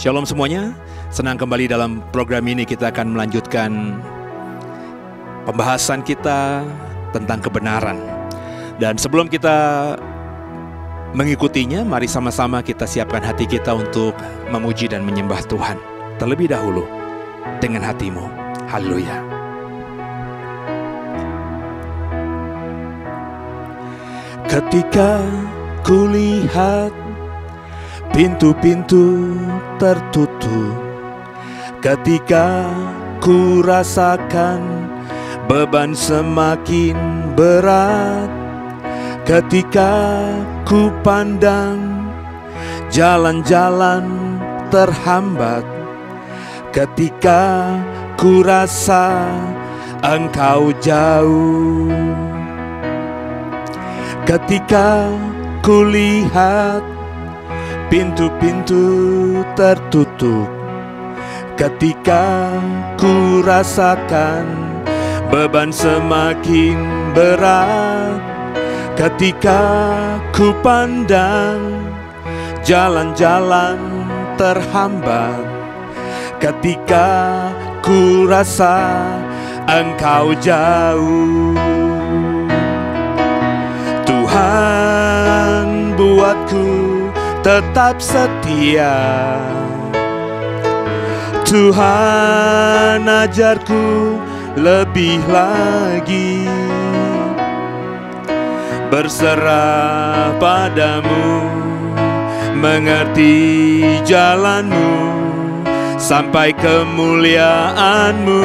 Shalom semuanya, senang kembali dalam program ini. Kita akan melanjutkan pembahasan kita tentang kebenaran. Dan sebelum kita mengikutinya, mari sama-sama kita siapkan hati kita untuk memuji dan menyembah Tuhan. Terlebih dahulu dengan hatimu. Haleluya. Ketika kulihat pintu-pintu tertutup, ketika ku rasakan beban semakin berat, ketika ku pandang jalan-jalan terhambat, ketika ku rasa Engkau jauh, ketika ku lihat pintu-pintu tertutup, ketika ku rasakan beban semakin berat, ketika ku pandang jalan-jalan terhambat, ketika ku rasa Engkau jauh, Tuhan buatku tetap setia. Tuhan ajarku lebih lagi berserah padamu, mengerti jalanmu, sampai kemuliaanmu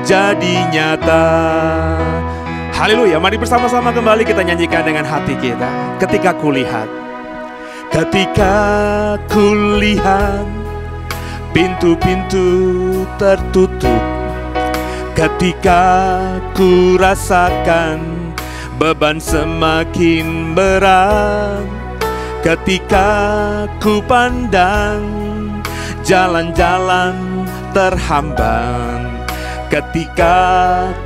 jadi nyata. Haleluya, mari bersama-sama kembali kita nyanyikan dengan hati kita. Ketika kulihat, ketika kulihat pintu-pintu tertutup, ketika ku rasakan beban semakin berat, ketika ku pandang jalan-jalan terhambat, ketika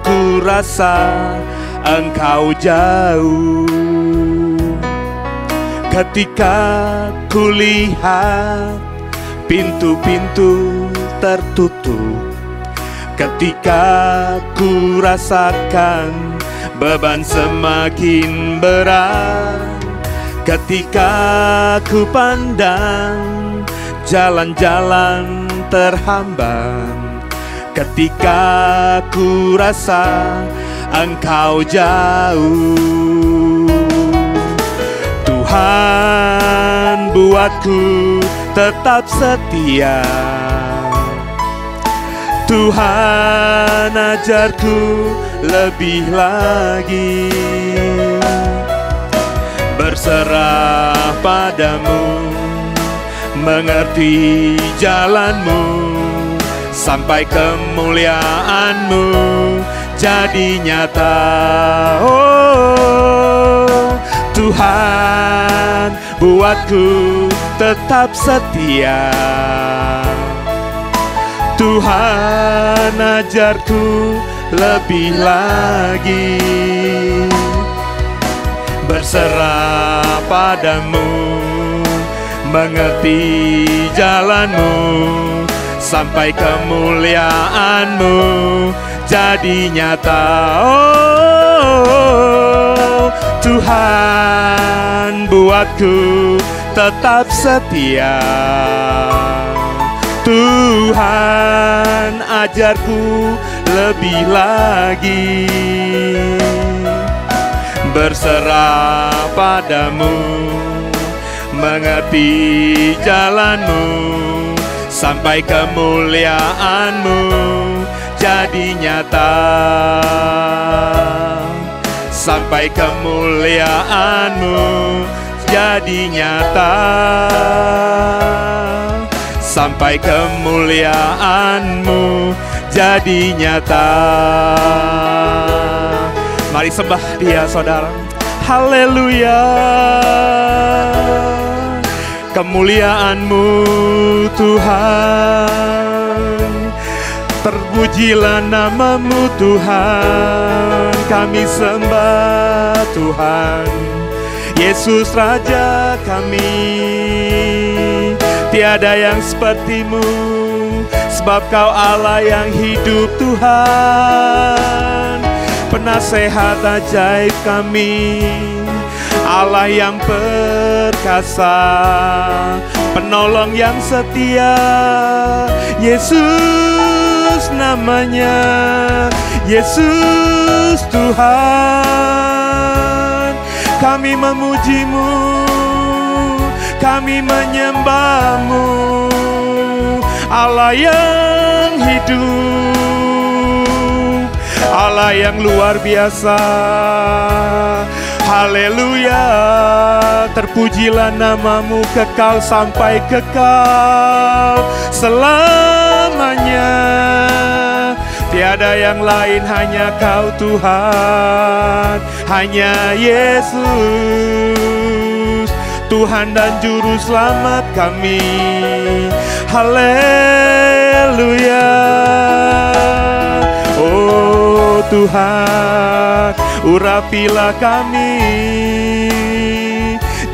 ku rasa Engkau jauh, ketika ku lihat pintu-pintu tertutup, ketika ku rasakan beban semakin berat, ketika ku pandang jalan-jalan terhambat, ketika ku rasa Engkau jauh, Tuhan buatku tetap setia. Tuhan ajarku lebih lagi berserah padamu, mengerti jalanmu, sampai kemuliaanmu jadi nyata. Oh, Tuhan buatku tetap setia. Tuhan ajarku lebih lagi berserah padamu, mengerti jalanmu, sampai kemuliaanmu jadi nyata. Oh, Tuhan buatku tetap setia. Tuhan ajarku lebih lagi berserah padamu, mengerti jalanmu, sampai kemuliaanmu jadi nyata. Sampai kemuliaanmu jadi nyata. Sampai kemuliaanmu jadi nyata. Mari sembah Dia, saudara. Haleluya. Kemuliaan-Mu Tuhan, terpujilah nama-Mu Tuhan. Kami sembah Tuhan, Yesus Raja kami. Tiada yang seperti-Mu, sebab Kau Allah yang hidup Tuhan. Penasehat ajaib kami, Allah yang perkasa, penolong yang setia. Yesus namanya, Yesus Tuhan. Kami memuji-Mu, kami menyembah-Mu, Allah yang hidup, Allah yang luar biasa. Haleluya, terpujilah nama-Mu kekal sampai kekal selamanya. Tiada yang lain, hanya Kau Tuhan, hanya Yesus, Tuhan dan Juru Selamat kami. Haleluya. Oh Tuhan, urapilah kami,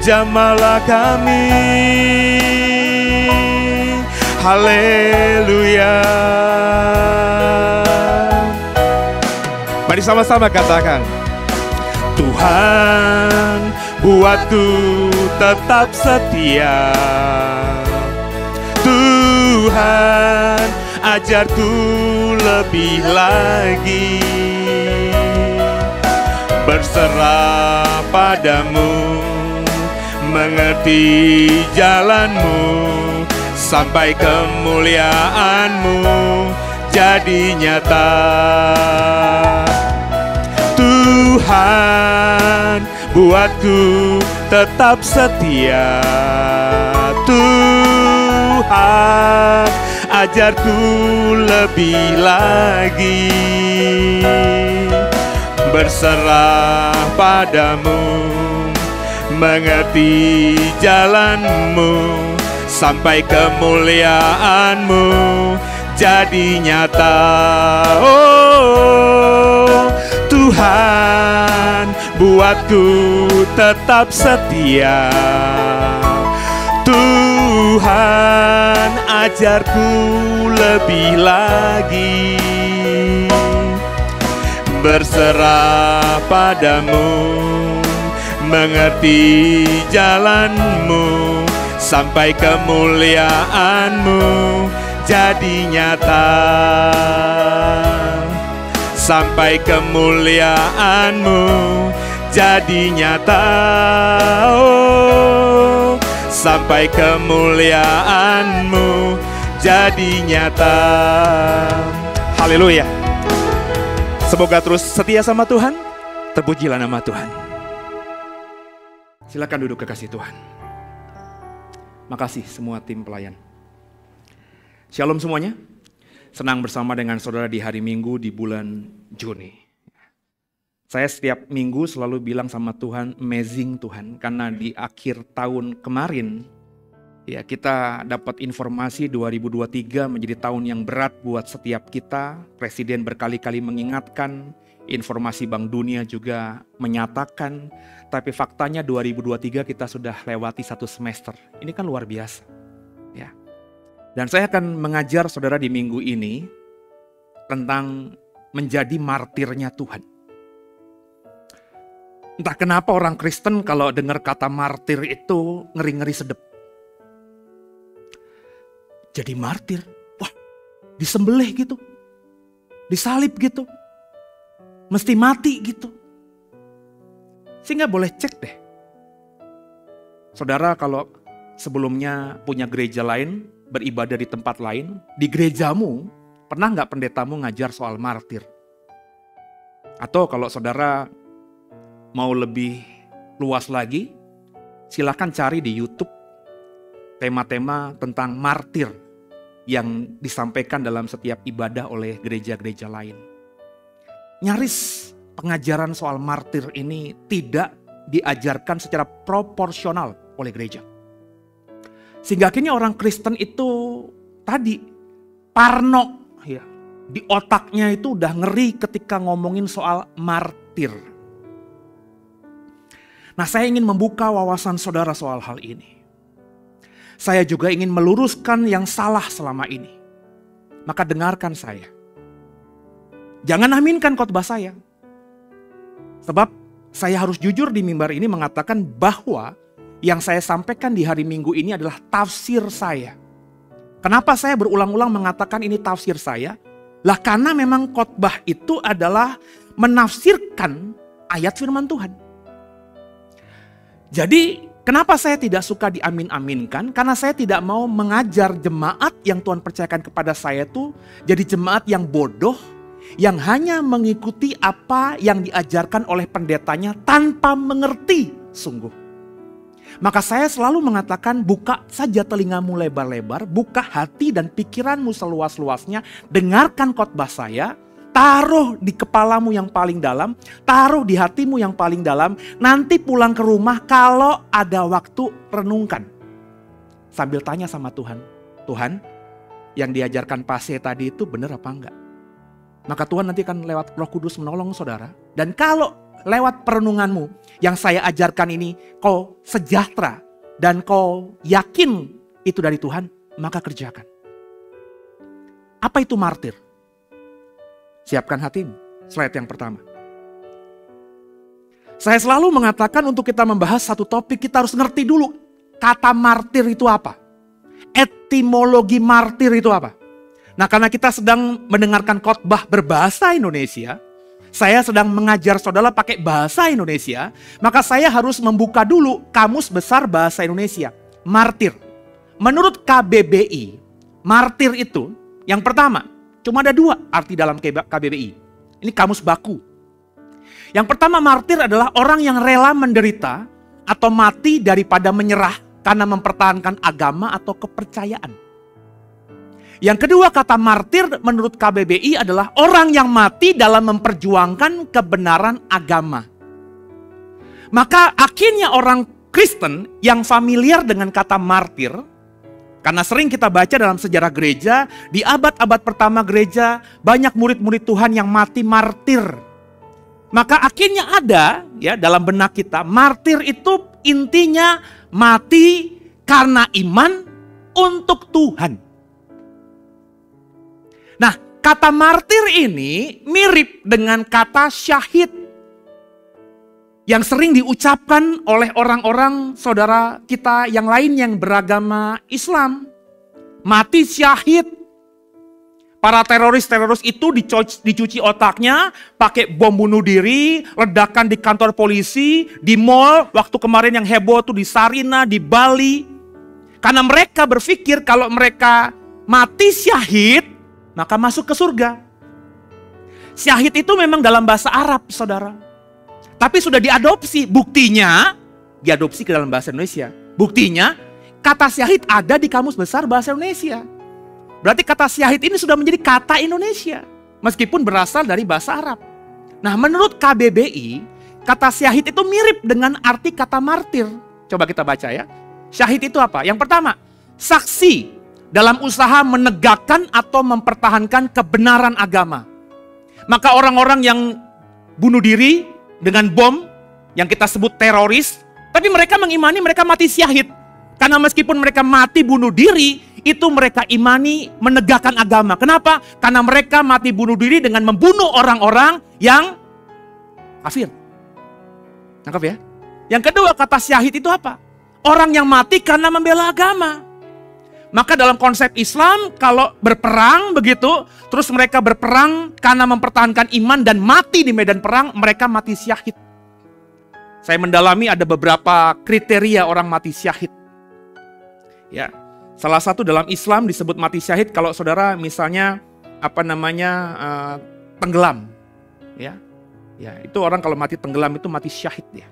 jamalah kami. Haleluya. Mari sama-sama katakan, Tuhan buatku tetap setia. Tuhan ajarku lebih lagi berserah padamu, mengerti jalanmu, sampai kemuliaanmu jadi nyata. Tuhan buatku tetap setia. Tuhan ajarku lebih lagi berserah padamu, mengerti jalanmu, sampai kemuliaanmu jadi nyata. Oh Tuhan buatku tetap setia. Tuhan ajarku lebih lagi berserah padamu, mengerti jalanmu, sampai kemuliaanmu jadi nyata. Sampai kemuliaanmu jadi nyata. Oh, sampai kemuliaanmu jadi nyata. Haleluya. Semoga terus setia sama Tuhan. Terpujilah nama Tuhan. Silakan duduk kekasih Tuhan. Makasih semua tim pelayan. Shalom semuanya. Senang bersama dengan saudara di hari Minggu di bulan Juni. Saya setiap minggu selalu bilang sama Tuhan, amazing Tuhan. Karena di akhir tahun kemarin, ya kita dapat informasi 2023 menjadi tahun yang berat buat setiap kita. Presiden berkali-kali mengingatkan, informasi Bank Dunia juga menyatakan. Tapi faktanya 2023 kita sudah lewati 1 semester. Ini kan luar biasa. Ya. Dan saya akan mengajar saudara di minggu ini tentang menjadi martirnya Tuhan. Entah kenapa orang Kristen kalau dengar kata martir itu ngeri-ngeri sedep. Jadi martir, wah disembelih gitu, disalib gitu, mesti mati gitu. Sehingga boleh cek deh. Saudara kalau sebelumnya punya gereja lain, beribadah di tempat lain, di gerejamu pernah nggak pendetamu ngajar soal martir? Atau kalau saudara mau lebih luas lagi, silakan cari di YouTube tema-tema tentang martir yang disampaikan dalam setiap ibadah oleh gereja-gereja lain. Nyaris pengajaran soal martir ini tidak diajarkan secara proporsional oleh gereja. Sehingga akhirnya orang Kristen itu tadi parno, ya, di otaknya itu udah ngeri ketika ngomongin soal martir. Nah, saya ingin membuka wawasan saudara soal hal ini. Saya juga ingin meluruskan yang salah selama ini. Maka dengarkan saya. Jangan aminkan khotbah saya. Sebab saya harus jujur di mimbar ini mengatakan bahwa yang saya sampaikan di hari Minggu ini adalah tafsir saya. Kenapa saya berulang-ulang mengatakan ini tafsir saya? Lah karena memang khotbah itu adalah menafsirkan ayat firman Tuhan. Jadi kenapa saya tidak suka diamin-aminkan? Karena saya tidak mau mengajar jemaat yang Tuhan percayakan kepada saya itu jadi jemaat yang bodoh, yang hanya mengikuti apa yang diajarkan oleh pendetanya tanpa mengerti sungguh. Maka saya selalu mengatakan buka saja telingamu lebar-lebar, buka hati dan pikiranmu seluas-luasnya, dengarkan khotbah saya, taruh di kepalamu yang paling dalam, taruh di hatimu yang paling dalam. Nanti pulang ke rumah kalau ada waktu renungkan. Sambil tanya sama Tuhan, Tuhan yang diajarkan Pase tadi itu benar apa enggak? Maka Tuhan nanti akan lewat Roh Kudus menolong saudara. Dan kalau lewat perenunganmu yang saya ajarkan ini kau sejahtera dan kau yakin itu dari Tuhan, maka kerjakan. Apa itu martir? Siapkan hatimu. Slide yang pertama. Saya selalu mengatakan untuk kita membahas satu topik, kita harus ngerti dulu kata martir itu apa. Etimologi martir itu apa. Nah, karena kita sedang mendengarkan khotbah berbahasa Indonesia, saya sedang mengajar saudara pakai bahasa Indonesia, maka saya harus membuka dulu Kamus Besar Bahasa Indonesia. Martir. Menurut KBBI, martir itu yang pertama, cuma ada 2 arti dalam KBBI. Ini kamus baku. Yang pertama, martir adalah orang yang rela menderita atau mati daripada menyerah karena mempertahankan agama atau kepercayaan. Yang kedua, kata martir menurut KBBI adalah orang yang mati dalam memperjuangkan kebenaran agama. Maka akhirnya orang Kristen yang familiar dengan kata martir, karena sering kita baca dalam sejarah gereja, di abad-abad pertama gereja, banyak murid-murid Tuhan yang mati martir. Maka akhirnya ada ya dalam benak kita, martir itu intinya mati karena iman untuk Tuhan. Nah, kata martir ini mirip dengan kata syahid yang sering diucapkan oleh orang-orang saudara kita yang lain yang beragama Islam. Mati syahid. Para teroris-teroris itu dicuci otaknya, pakai bom bunuh diri, ledakan di kantor polisi, di mall, waktu kemarin yang heboh tuh di Sarina, di Bali. Karena mereka berpikir kalau mereka mati syahid, maka masuk ke surga. Syahid itu memang dalam bahasa Arab, saudara. Tapi sudah diadopsi, buktinya diadopsi ke dalam bahasa Indonesia. Buktinya kata syahid ada di Kamus Besar Bahasa Indonesia. Berarti kata syahid ini sudah menjadi kata Indonesia. Meskipun berasal dari bahasa Arab. Nah, menurut KBBI, kata syahid itu mirip dengan arti kata martir. Coba kita baca ya. Syahid itu apa? Yang pertama, saksi dalam usaha menegakkan atau mempertahankan kebenaran agama. Maka orang-orang yang bunuh diri dengan bom, yang kita sebut teroris, tapi mereka mengimani mereka mati syahid. Karena meskipun mereka mati bunuh diri, itu mereka imani menegakkan agama. Kenapa? Karena mereka mati bunuh diri dengan membunuh orang-orang yang kafir. Nangkap ya? Yang kedua, kata syahid itu apa? Orang yang mati karena membela agama. Maka dalam konsep Islam, kalau berperang begitu, terus mereka berperang karena mempertahankan iman dan mati di medan perang, mereka mati syahid. Saya mendalami ada beberapa kriteria orang mati syahid. Ya, salah satu dalam Islam disebut mati syahid kalau saudara misalnya tenggelam, ya, itu orang kalau mati tenggelam itu mati syahid ya.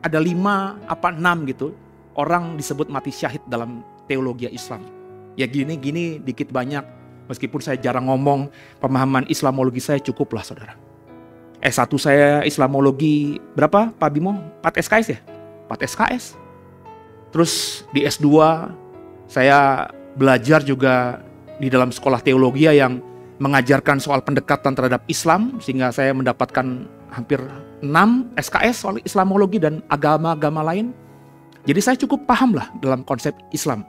Ada 5 6 gitu orang disebut mati syahid dalam teologi Islam. Ya gini dikit banyak, meskipun saya jarang ngomong, pemahaman Islamologi saya cukup lah saudara. S1 saya Islamologi berapa Pak Bimo? 4 SKS ya? 4 SKS. Terus di S2 saya belajar juga di dalam sekolah teologi yang mengajarkan soal pendekatan terhadap Islam, sehingga saya mendapatkan hampir 6 SKS soal Islamologi dan agama-agama lain. Jadi saya cukup paham lah dalam konsep Islam.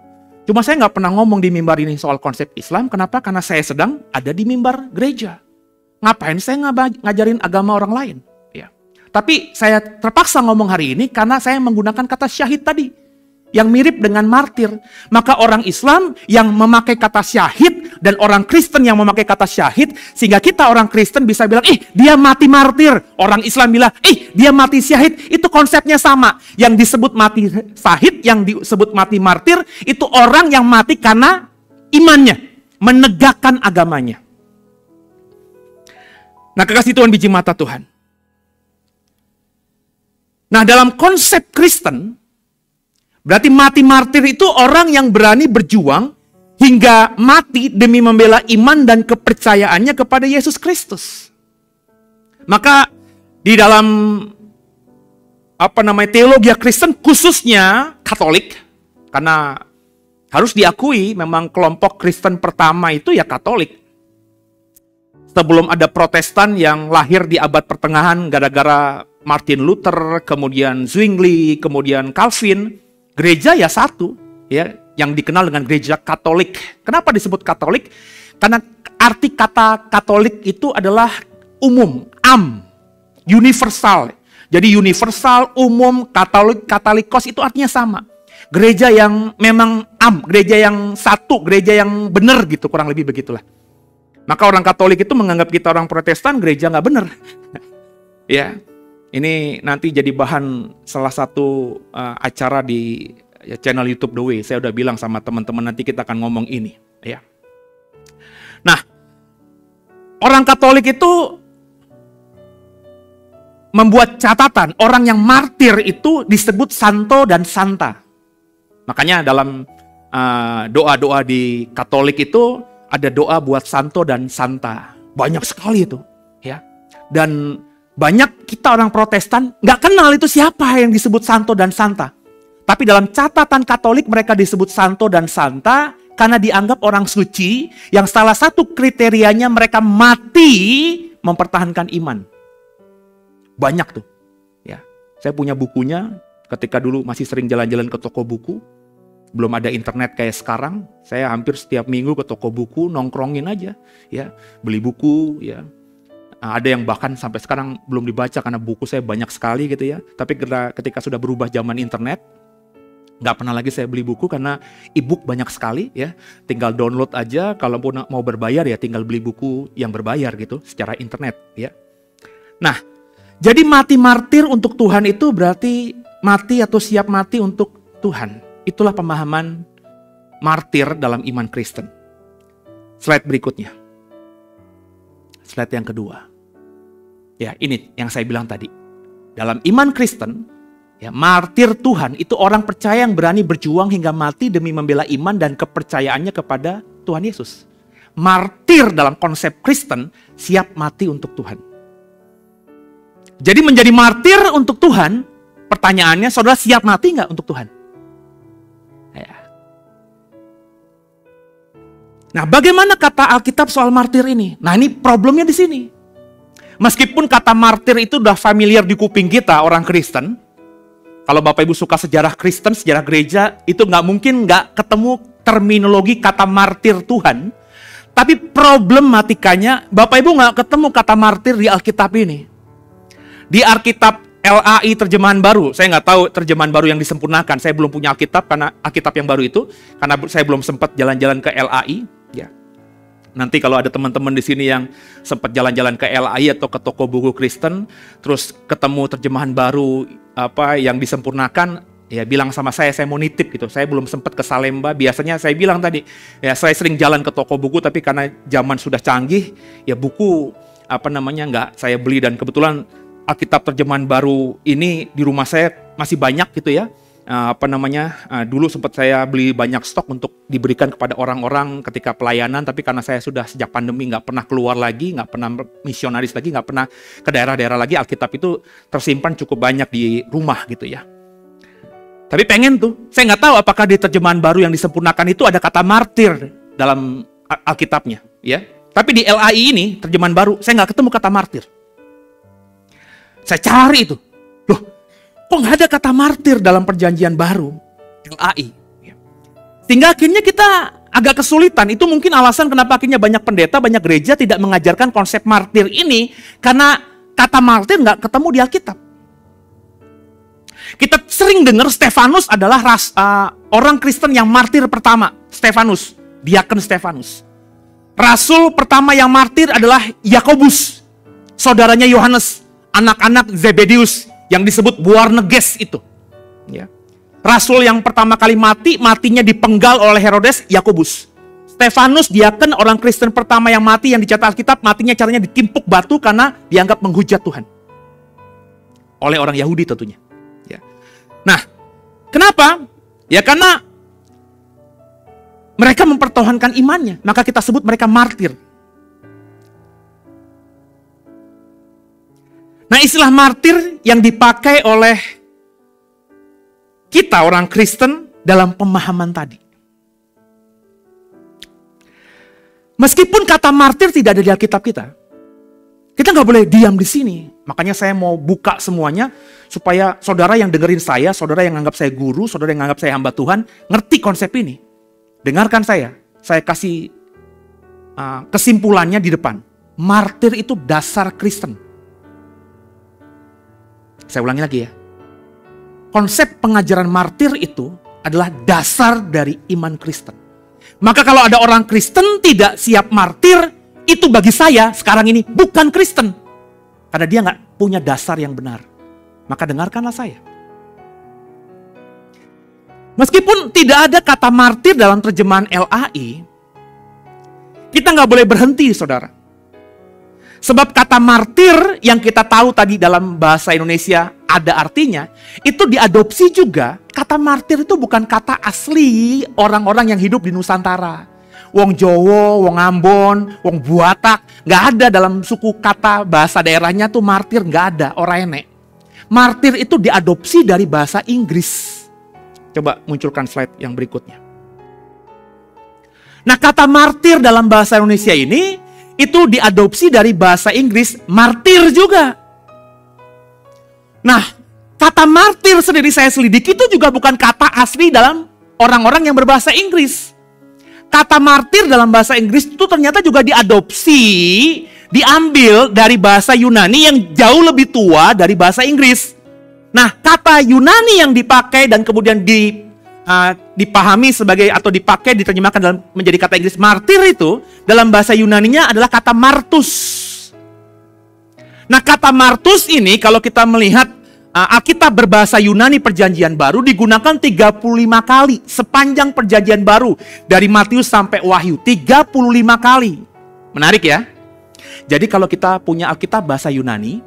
Cuma saya nggak pernah ngomong di mimbar ini soal konsep Islam. Kenapa? Karena saya sedang ada di mimbar gereja. Ngapain saya ngajarin agama orang lain? Ya. Tapi saya terpaksa ngomong hari ini karena saya menggunakan kata syahid tadi, yang mirip dengan martir. Maka orang Islam yang memakai kata syahid dan orang Kristen yang memakai kata syahid, sehingga kita orang Kristen bisa bilang, dia mati martir. Orang Islam bilang, dia mati syahid. Itu konsepnya sama. Yang disebut mati syahid, yang disebut mati martir, itu orang yang mati karena imannya, menegakkan agamanya. Nah, kekasih Tuhan, biji mata Tuhan. Nah, dalam konsep Kristen, berarti mati martir itu orang yang berani berjuang hingga mati demi membela iman dan kepercayaannya kepada Yesus Kristus. Maka di dalam teologi Kristen, khususnya Katolik, karena harus diakui memang kelompok Kristen pertama itu ya Katolik. Sebelum ada Protestan yang lahir di abad pertengahan gara-gara Martin Luther, kemudian Zwingli, kemudian Calvin, gereja ya satu, ya, yang dikenal dengan gereja Katolik. Kenapa disebut Katolik? Karena arti kata Katolik itu adalah umum, universal. Jadi universal, umum, Katolik, Katolikos itu artinya sama. Gereja yang memang gereja yang satu, gereja yang benar gitu, kurang lebih begitulah. Maka orang Katolik itu menganggap kita orang Protestan gereja nggak benar. Ya, ini nanti jadi bahan salah satu acara di channel YouTube The Way. Saya udah bilang sama teman-teman nanti kita akan ngomong ini. Ya. Nah, orang Katolik itu membuat catatan orang yang martir itu disebut santo dan santa. Makanya dalam doa-doa di Katolik itu ada doa buat santo dan santa. Banyak sekali itu. Ya. Dan banyak kita orang Protestan nggak kenal itu siapa yang disebut santo dan santa. Tapi dalam catatan Katolik mereka disebut santo dan santa karena dianggap orang suci yang salah satu kriterianya mereka mati mempertahankan iman. Banyak tuh. Ya, saya punya bukunya ketika dulu masih sering jalan-jalan ke toko buku. Belum ada internet kayak sekarang. Saya hampir setiap minggu ke toko buku nongkrongin aja, ya, beli buku, ya. Ada yang bahkan sampai sekarang belum dibaca karena buku saya banyak sekali gitu ya. Tapi ketika sudah berubah zaman internet, nggak pernah lagi saya beli buku karena e-book banyak sekali ya. Tinggal download aja, kalau mau berbayar ya tinggal beli buku yang berbayar gitu secara internet ya. Nah, jadi mati martir untuk Tuhan itu berarti mati atau siap mati untuk Tuhan. Itulah pemahaman martir dalam iman Kristen. Slide berikutnya. Slide yang kedua. Ya, ini yang saya bilang tadi. Dalam iman Kristen, ya, martir Tuhan itu orang percaya yang berani berjuang hingga mati demi membela iman dan kepercayaannya kepada Tuhan Yesus. Martir dalam konsep Kristen siap mati untuk Tuhan. Jadi menjadi martir untuk Tuhan, pertanyaannya, saudara siap mati nggak untuk Tuhan? Ya. Nah, bagaimana kata Alkitab soal martir ini? Nah, ini problemnya di sini. Meskipun kata martir itu udah familiar di kuping kita, orang Kristen, kalau Bapak Ibu suka sejarah Kristen, sejarah gereja, itu nggak mungkin nggak ketemu terminologi kata martir Tuhan. Tapi problematikanya, Bapak Ibu nggak ketemu kata martir di Alkitab ini. Di Alkitab LAI terjemahan baru, saya nggak tahu terjemahan baru yang disempurnakan. Saya belum punya Alkitab karena Alkitab yang baru itu, karena saya belum sempat jalan-jalan ke LAI. Ya. Nanti kalau ada teman-teman di sini yang sempat jalan-jalan ke LAI atau ke toko buku Kristen, terus ketemu terjemahan baru yang disempurnakan, ya bilang sama saya mau nitip gitu. Saya belum sempat ke Salemba. Biasanya saya bilang tadi, ya saya sering jalan ke toko buku, tapi karena zaman sudah canggih, ya buku nggak saya beli. Dan kebetulan Alkitab terjemahan baru ini di rumah saya masih banyak gitu ya. Dulu sempat saya beli banyak stok untuk diberikan kepada orang-orang ketika pelayanan, tapi karena saya sudah sejak pandemi nggak pernah keluar lagi, nggak pernah misionaris lagi, nggak pernah ke daerah-daerah lagi, Alkitab itu tersimpan cukup banyak di rumah gitu ya. Tapi pengen tuh, saya nggak tahu apakah di terjemahan baru yang disempurnakan itu ada kata martir dalam Alkitabnya, ya. Tapi di LAI ini terjemahan baru, saya nggak ketemu kata martir. Saya cari itu, loh, kok nggak ada kata martir dalam perjanjian baru LAI? Sehingga akhirnya kita agak kesulitan. Itu mungkin alasan kenapa akhirnya banyak pendeta, banyak gereja tidak mengajarkan konsep martir ini, karena kata martir nggak ketemu di Alkitab. Kita sering dengar Stefanus adalah orang Kristen yang martir pertama. Stefanus, diaken Stefanus. Rasul pertama yang martir adalah Yakobus, saudaranya Yohanes, anak-anak Zebedius yang disebut Boanerges itu. Ya. Rasul yang pertama kali matinya dipenggal oleh Herodes, Yakobus. Stefanus, diaken, orang Kristen pertama yang mati yang dicatat Alkitab, matinya caranya ditimpuk batu karena dianggap menghujat Tuhan. Oleh orang Yahudi tentunya. Ya. Nah, kenapa? Ya karena mereka mempertahankan imannya, maka kita sebut mereka martir. Nah, istilah martir yang dipakai oleh kita orang Kristen dalam pemahaman tadi. Meskipun kata martir tidak ada di Alkitab kita nggak boleh diam di sini. Makanya saya mau buka semuanya supaya saudara yang dengerin saya, saudara yang anggap saya guru, saudara yang anggap saya hamba Tuhan, ngerti konsep ini. Dengarkan saya kasih kesimpulannya di depan. Martir itu dasar Kristen. Saya ulangi lagi ya. Konsep pengajaran martir itu adalah dasar dari iman Kristen. Maka kalau ada orang Kristen tidak siap martir, itu bagi saya sekarang ini bukan Kristen. Karena dia nggak punya dasar yang benar. Maka dengarkanlah saya. Meskipun tidak ada kata martir dalam terjemahan LAI, kita nggak boleh berhenti, saudara. Sebab kata martir yang kita tahu tadi dalam bahasa Indonesia ada artinya, itu diadopsi juga. Kata martir itu bukan kata asli orang-orang yang hidup di Nusantara. Wong Jowo, wong Ambon, wong Buatak, nggak ada dalam suku kata bahasa daerahnya tuh martir, nggak ada, orang enek. Martir itu diadopsi dari bahasa Inggris. Coba munculkan slide yang berikutnya. Nah, kata martir dalam bahasa Indonesia ini itu diadopsi dari bahasa Inggris martir juga. Nah, kata martir sendiri saya selidiki itu juga bukan kata asli dalam orang-orang yang berbahasa Inggris. Kata martir dalam bahasa Inggris itu ternyata juga diadopsi, diambil dari bahasa Yunani yang jauh lebih tua dari bahasa Inggris. Nah, kata Yunani yang dipakai dan kemudian dipahami sebagai atau dipakai diterjemahkan dalam menjadi kata Inggris martir itu dalam bahasa Yunaninya adalah kata martus. Nah, kata martus ini kalau kita melihat Alkitab berbahasa Yunani perjanjian baru digunakan 35 kali sepanjang perjanjian baru dari Matius sampai Wahyu, 35 kali. Menarik ya? Jadi kalau kita punya Alkitab bahasa Yunani,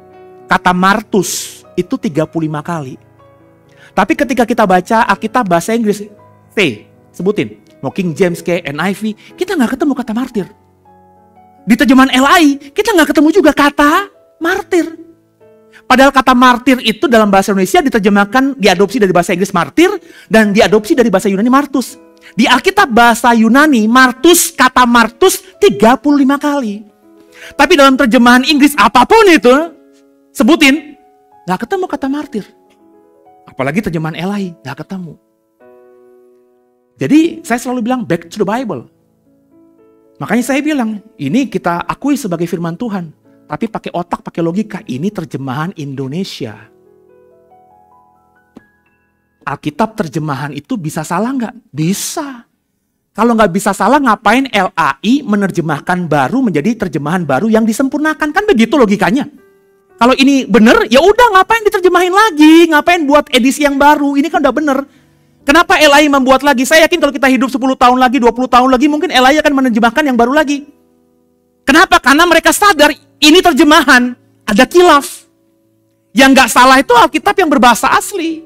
kata martus itu 35 kali. Tapi ketika kita baca Alkitab bahasa Inggris, sebutin, mau King James ke NIV, kita nggak ketemu kata martir. Di terjemahan LAI, kita nggak ketemu juga kata martir. Padahal kata martir itu dalam bahasa Indonesia diterjemahkan, diadopsi dari bahasa Inggris martir, dan diadopsi dari bahasa Yunani martus. Di Alkitab bahasa Yunani, martus, kata martus 35 kali. Tapi dalam terjemahan Inggris, apapun itu, sebutin, nggak ketemu kata martir. Apalagi terjemahan LAI, nggak ketemu. Jadi saya selalu bilang, back to the Bible. Makanya saya bilang, ini kita akui sebagai firman Tuhan. Tapi pakai otak, pakai logika, ini terjemahan Indonesia. Alkitab terjemahan itu bisa salah nggak? Bisa. Kalau nggak bisa salah, ngapain LAI menerjemahkan baru menjadi terjemahan baru yang disempurnakan? Kan begitu logikanya. Kalau ini benar, ya udah ngapain diterjemahin lagi? Ngapain buat edisi yang baru? Ini kan udah benar. Kenapa LAI membuat lagi? Saya yakin kalau kita hidup 10 tahun lagi, 20 tahun lagi, mungkin LAI akan menerjemahkan yang baru lagi. Kenapa? Karena mereka sadar ini terjemahan, ada kilaf. Yang nggak salah itu Alkitab yang berbahasa asli.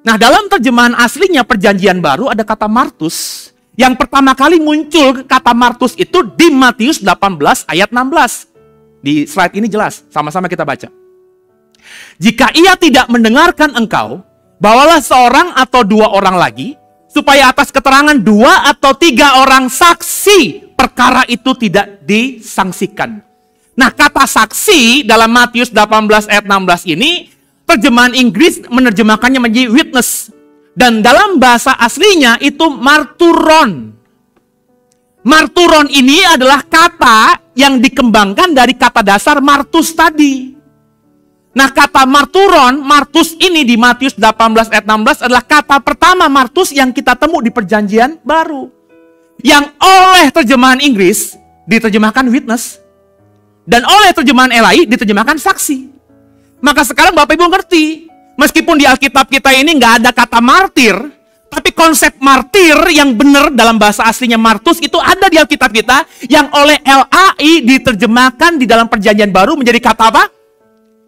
Nah, dalam terjemahan aslinya Perjanjian Baru ada kata martus. Yang pertama kali muncul kata martus itu di Matius 18 ayat 16. Di slide ini jelas, sama-sama kita baca. Jika ia tidak mendengarkan engkau, bawalah seorang atau 2 orang lagi, supaya atas keterangan 2 atau 3 orang saksi, perkara itu tidak disangsikan. Nah, kata saksi dalam Matius 18 ayat 16 ini, terjemahan Inggris menerjemahkannya menjadi witness. Dan dalam bahasa aslinya itu marturon. Marturon ini adalah kata yang dikembangkan dari kata dasar martus tadi. Nah, kata marturon, martus ini di Matius 18 ayat 16 adalah kata pertama martus yang kita temu di Perjanjian Baru. Yang oleh terjemahan Inggris diterjemahkan witness. Dan oleh terjemahan LAI diterjemahkan saksi. Maka sekarang Bapak Ibu ngerti, meskipun di Alkitab kita ini nggak ada kata martir, tapi konsep martir yang benar dalam bahasa aslinya martus itu ada di Alkitab kita, yang oleh LAI diterjemahkan di dalam Perjanjian Baru menjadi kata apa?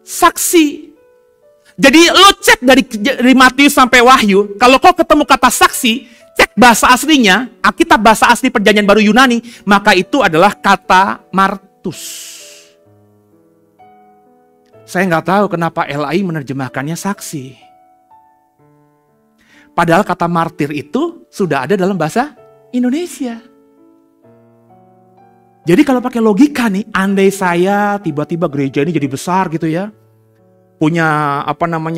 Saksi. Jadi lo cek dari Matius sampai Wahyu, kalau kau ketemu kata saksi, cek bahasa aslinya, Alkitab bahasa asli Perjanjian Baru Yunani, maka itu adalah kata martus. Saya nggak tahu kenapa LAI menerjemahkannya saksi. Padahal kata martir itu sudah ada dalam bahasa Indonesia. Jadi kalau pakai logika nih, andai saya tiba-tiba gereja ini jadi besar gitu ya, punya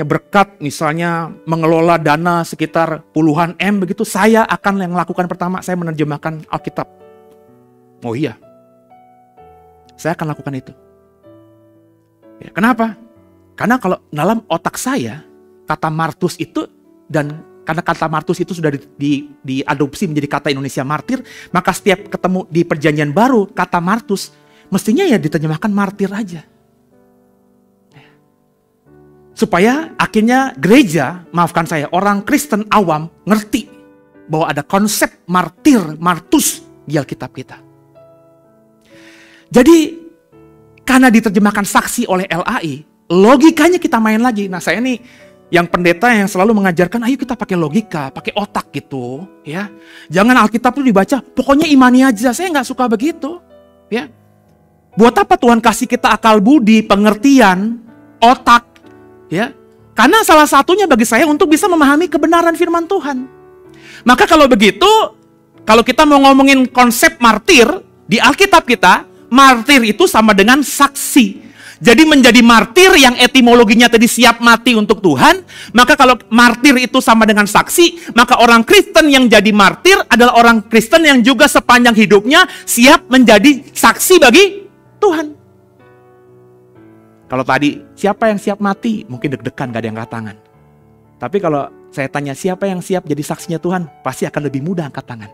berkat, misalnya mengelola dana sekitar puluhan M begitu, saya akan yang lakukan pertama, saya menerjemahkan Alkitab. Oh iya, saya akan lakukan itu. Ya, kenapa? Karena kalau dalam otak saya, kata martus itu, dan karena kata martus itu sudah diadopsi menjadi kata Indonesia martir, maka setiap ketemu di Perjanjian Baru, kata martus, mestinya ya diterjemahkan martir aja. Supaya akhirnya gereja, maafkan saya, orang Kristen awam ngerti bahwa ada konsep martir, martus di Alkitab kita. Jadi, karena diterjemahkan saksi oleh LAI, logikanya kita main lagi. Nah, saya nih yang pendeta yang selalu mengajarkan, ayo kita pakai logika, pakai otak gitu, ya. Jangan Alkitab itu dibaca, pokoknya imani aja. Saya nggak suka begitu, ya. Buat apa Tuhan kasih kita akal budi, pengertian, otak, ya? Karena salah satunya bagi saya untuk bisa memahami kebenaran firman Tuhan. Maka kalau begitu, kalau kita mau ngomongin konsep martir di Alkitab kita, martir itu sama dengan saksi. Jadi menjadi martir yang etimologinya tadi siap mati untuk Tuhan, maka kalau martir itu sama dengan saksi, maka orang Kristen yang jadi martir adalah orang Kristen yang juga sepanjang hidupnya siap menjadi saksi bagi Tuhan. Kalau tadi, siapa yang siap mati? Mungkin deg-degan, gak ada yang angkat tangan. Tapi kalau saya tanya siapa yang siap jadi saksinya Tuhan, pasti akan lebih mudah angkat tangan.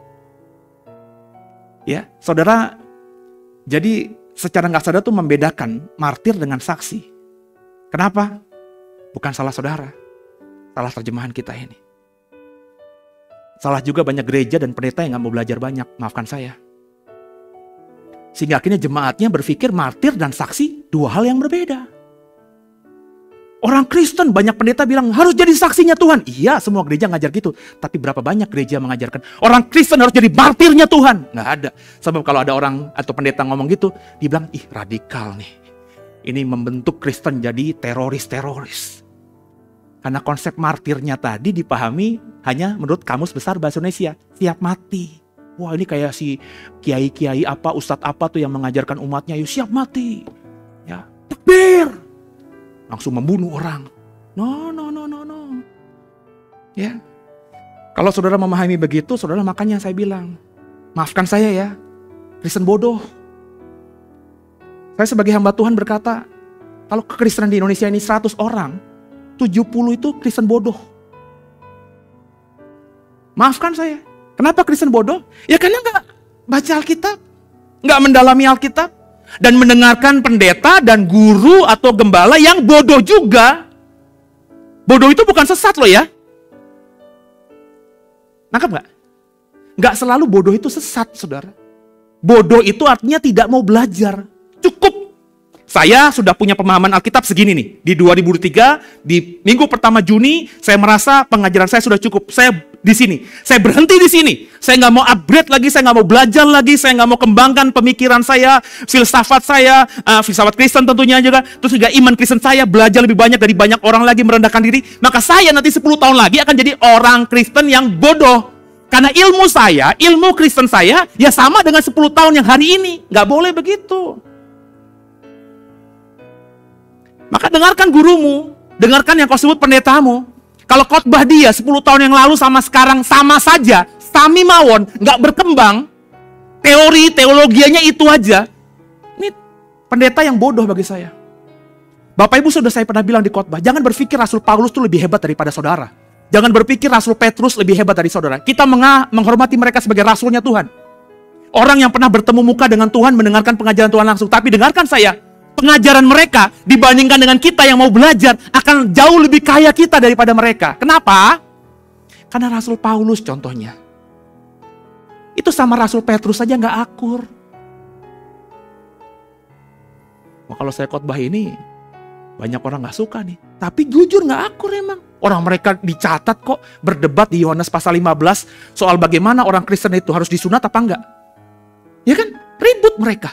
Ya, saudara. Jadi secara nggak sadar tuh membedakan martir dengan saksi. Kenapa? Bukan salah saudara. Salah terjemahan kita ini. Salah juga banyak gereja dan pendeta yang nggak mau belajar banyak. Maafkan saya. Sehingga akhirnya jemaatnya berpikir martir dan saksi dua hal yang berbeda. Orang Kristen banyak pendeta bilang harus jadi saksinya Tuhan. Iya, semua gereja ngajar gitu. Tapi berapa banyak gereja mengajarkan orang Kristen harus jadi martirnya Tuhan? Nggak ada. Sebab kalau ada orang atau pendeta ngomong gitu, dia bilang, ih radikal nih. ini membentuk Kristen jadi teroris-teroris. Karena konsep martirnya tadi dipahami hanya menurut Kamus Besar Bahasa Indonesia, siap mati. Wah, ini kayak si kiai-kiai apa, ustadz apa tuh yang mengajarkan umatnya, yuk siap mati. Ya, takbir. Langsung membunuh orang. No. Ya. Kalau saudara memahami begitu, saudara, makanya saya bilang, maafkan saya ya, Kristen bodoh. Saya sebagai hamba Tuhan berkata, kalau kekristenan di Indonesia ini 100 orang, 70 itu Kristen bodoh. Maafkan saya. Kenapa Kristen bodoh? Ya karena nggak baca Alkitab, nggak mendalami Alkitab, dan mendengarkan pendeta dan guru atau gembala yang bodoh juga. Bodoh itu bukan sesat loh ya. Nangkep nggak? Nggak selalu bodoh itu sesat, saudara. Bodoh itu artinya tidak mau belajar. Cukup. Saya sudah punya pemahaman Alkitab segini nih. Di 2003, di minggu pertama Juni, saya merasa pengajaran saya sudah cukup. Saya di sini. Saya berhenti di sini. Saya nggak mau upgrade lagi, saya nggak mau belajar lagi, saya nggak mau kembangkan pemikiran saya, filsafat saya, filsafat Kristen tentunya juga. Terus juga iman Kristen saya, belajar lebih banyak dari banyak orang lagi, merendahkan diri. Maka saya nanti 10 tahun lagi akan jadi orang Kristen yang bodoh. Karena ilmu saya, ilmu Kristen saya, ya sama dengan 10 tahun yang hari ini. Nggak boleh begitu. Maka dengarkan gurumu, dengarkan yang kau sebut pendetamu. Kalau khotbah dia 10 tahun yang lalu sama sekarang sama saja, sami mawon, nggak berkembang, teori, teologianya itu aja. Ini pendeta yang bodoh bagi saya. Bapak Ibu sudah saya pernah bilang di khotbah, jangan berpikir Rasul Paulus itu lebih hebat daripada saudara. Jangan berpikir Rasul Petrus lebih hebat dari saudara. Kita menghormati mereka sebagai rasulnya Tuhan. Orang yang pernah bertemu muka dengan Tuhan, mendengarkan pengajaran Tuhan langsung. Tapi dengarkan saya, pengajaran mereka dibandingkan dengan kita yang mau belajar akan jauh lebih kaya kita daripada mereka. Kenapa? Karena Rasul Paulus contohnya. Itu sama Rasul Petrus saja nggak akur. Wah, kalau saya khotbah ini, banyak orang nggak suka nih. Tapi jujur nggak akur emang. Orang mereka dicatat kok berdebat di Yohanes pasal 15 soal bagaimana orang Kristen itu harus disunat apa enggak. Ya kan? Ribut mereka.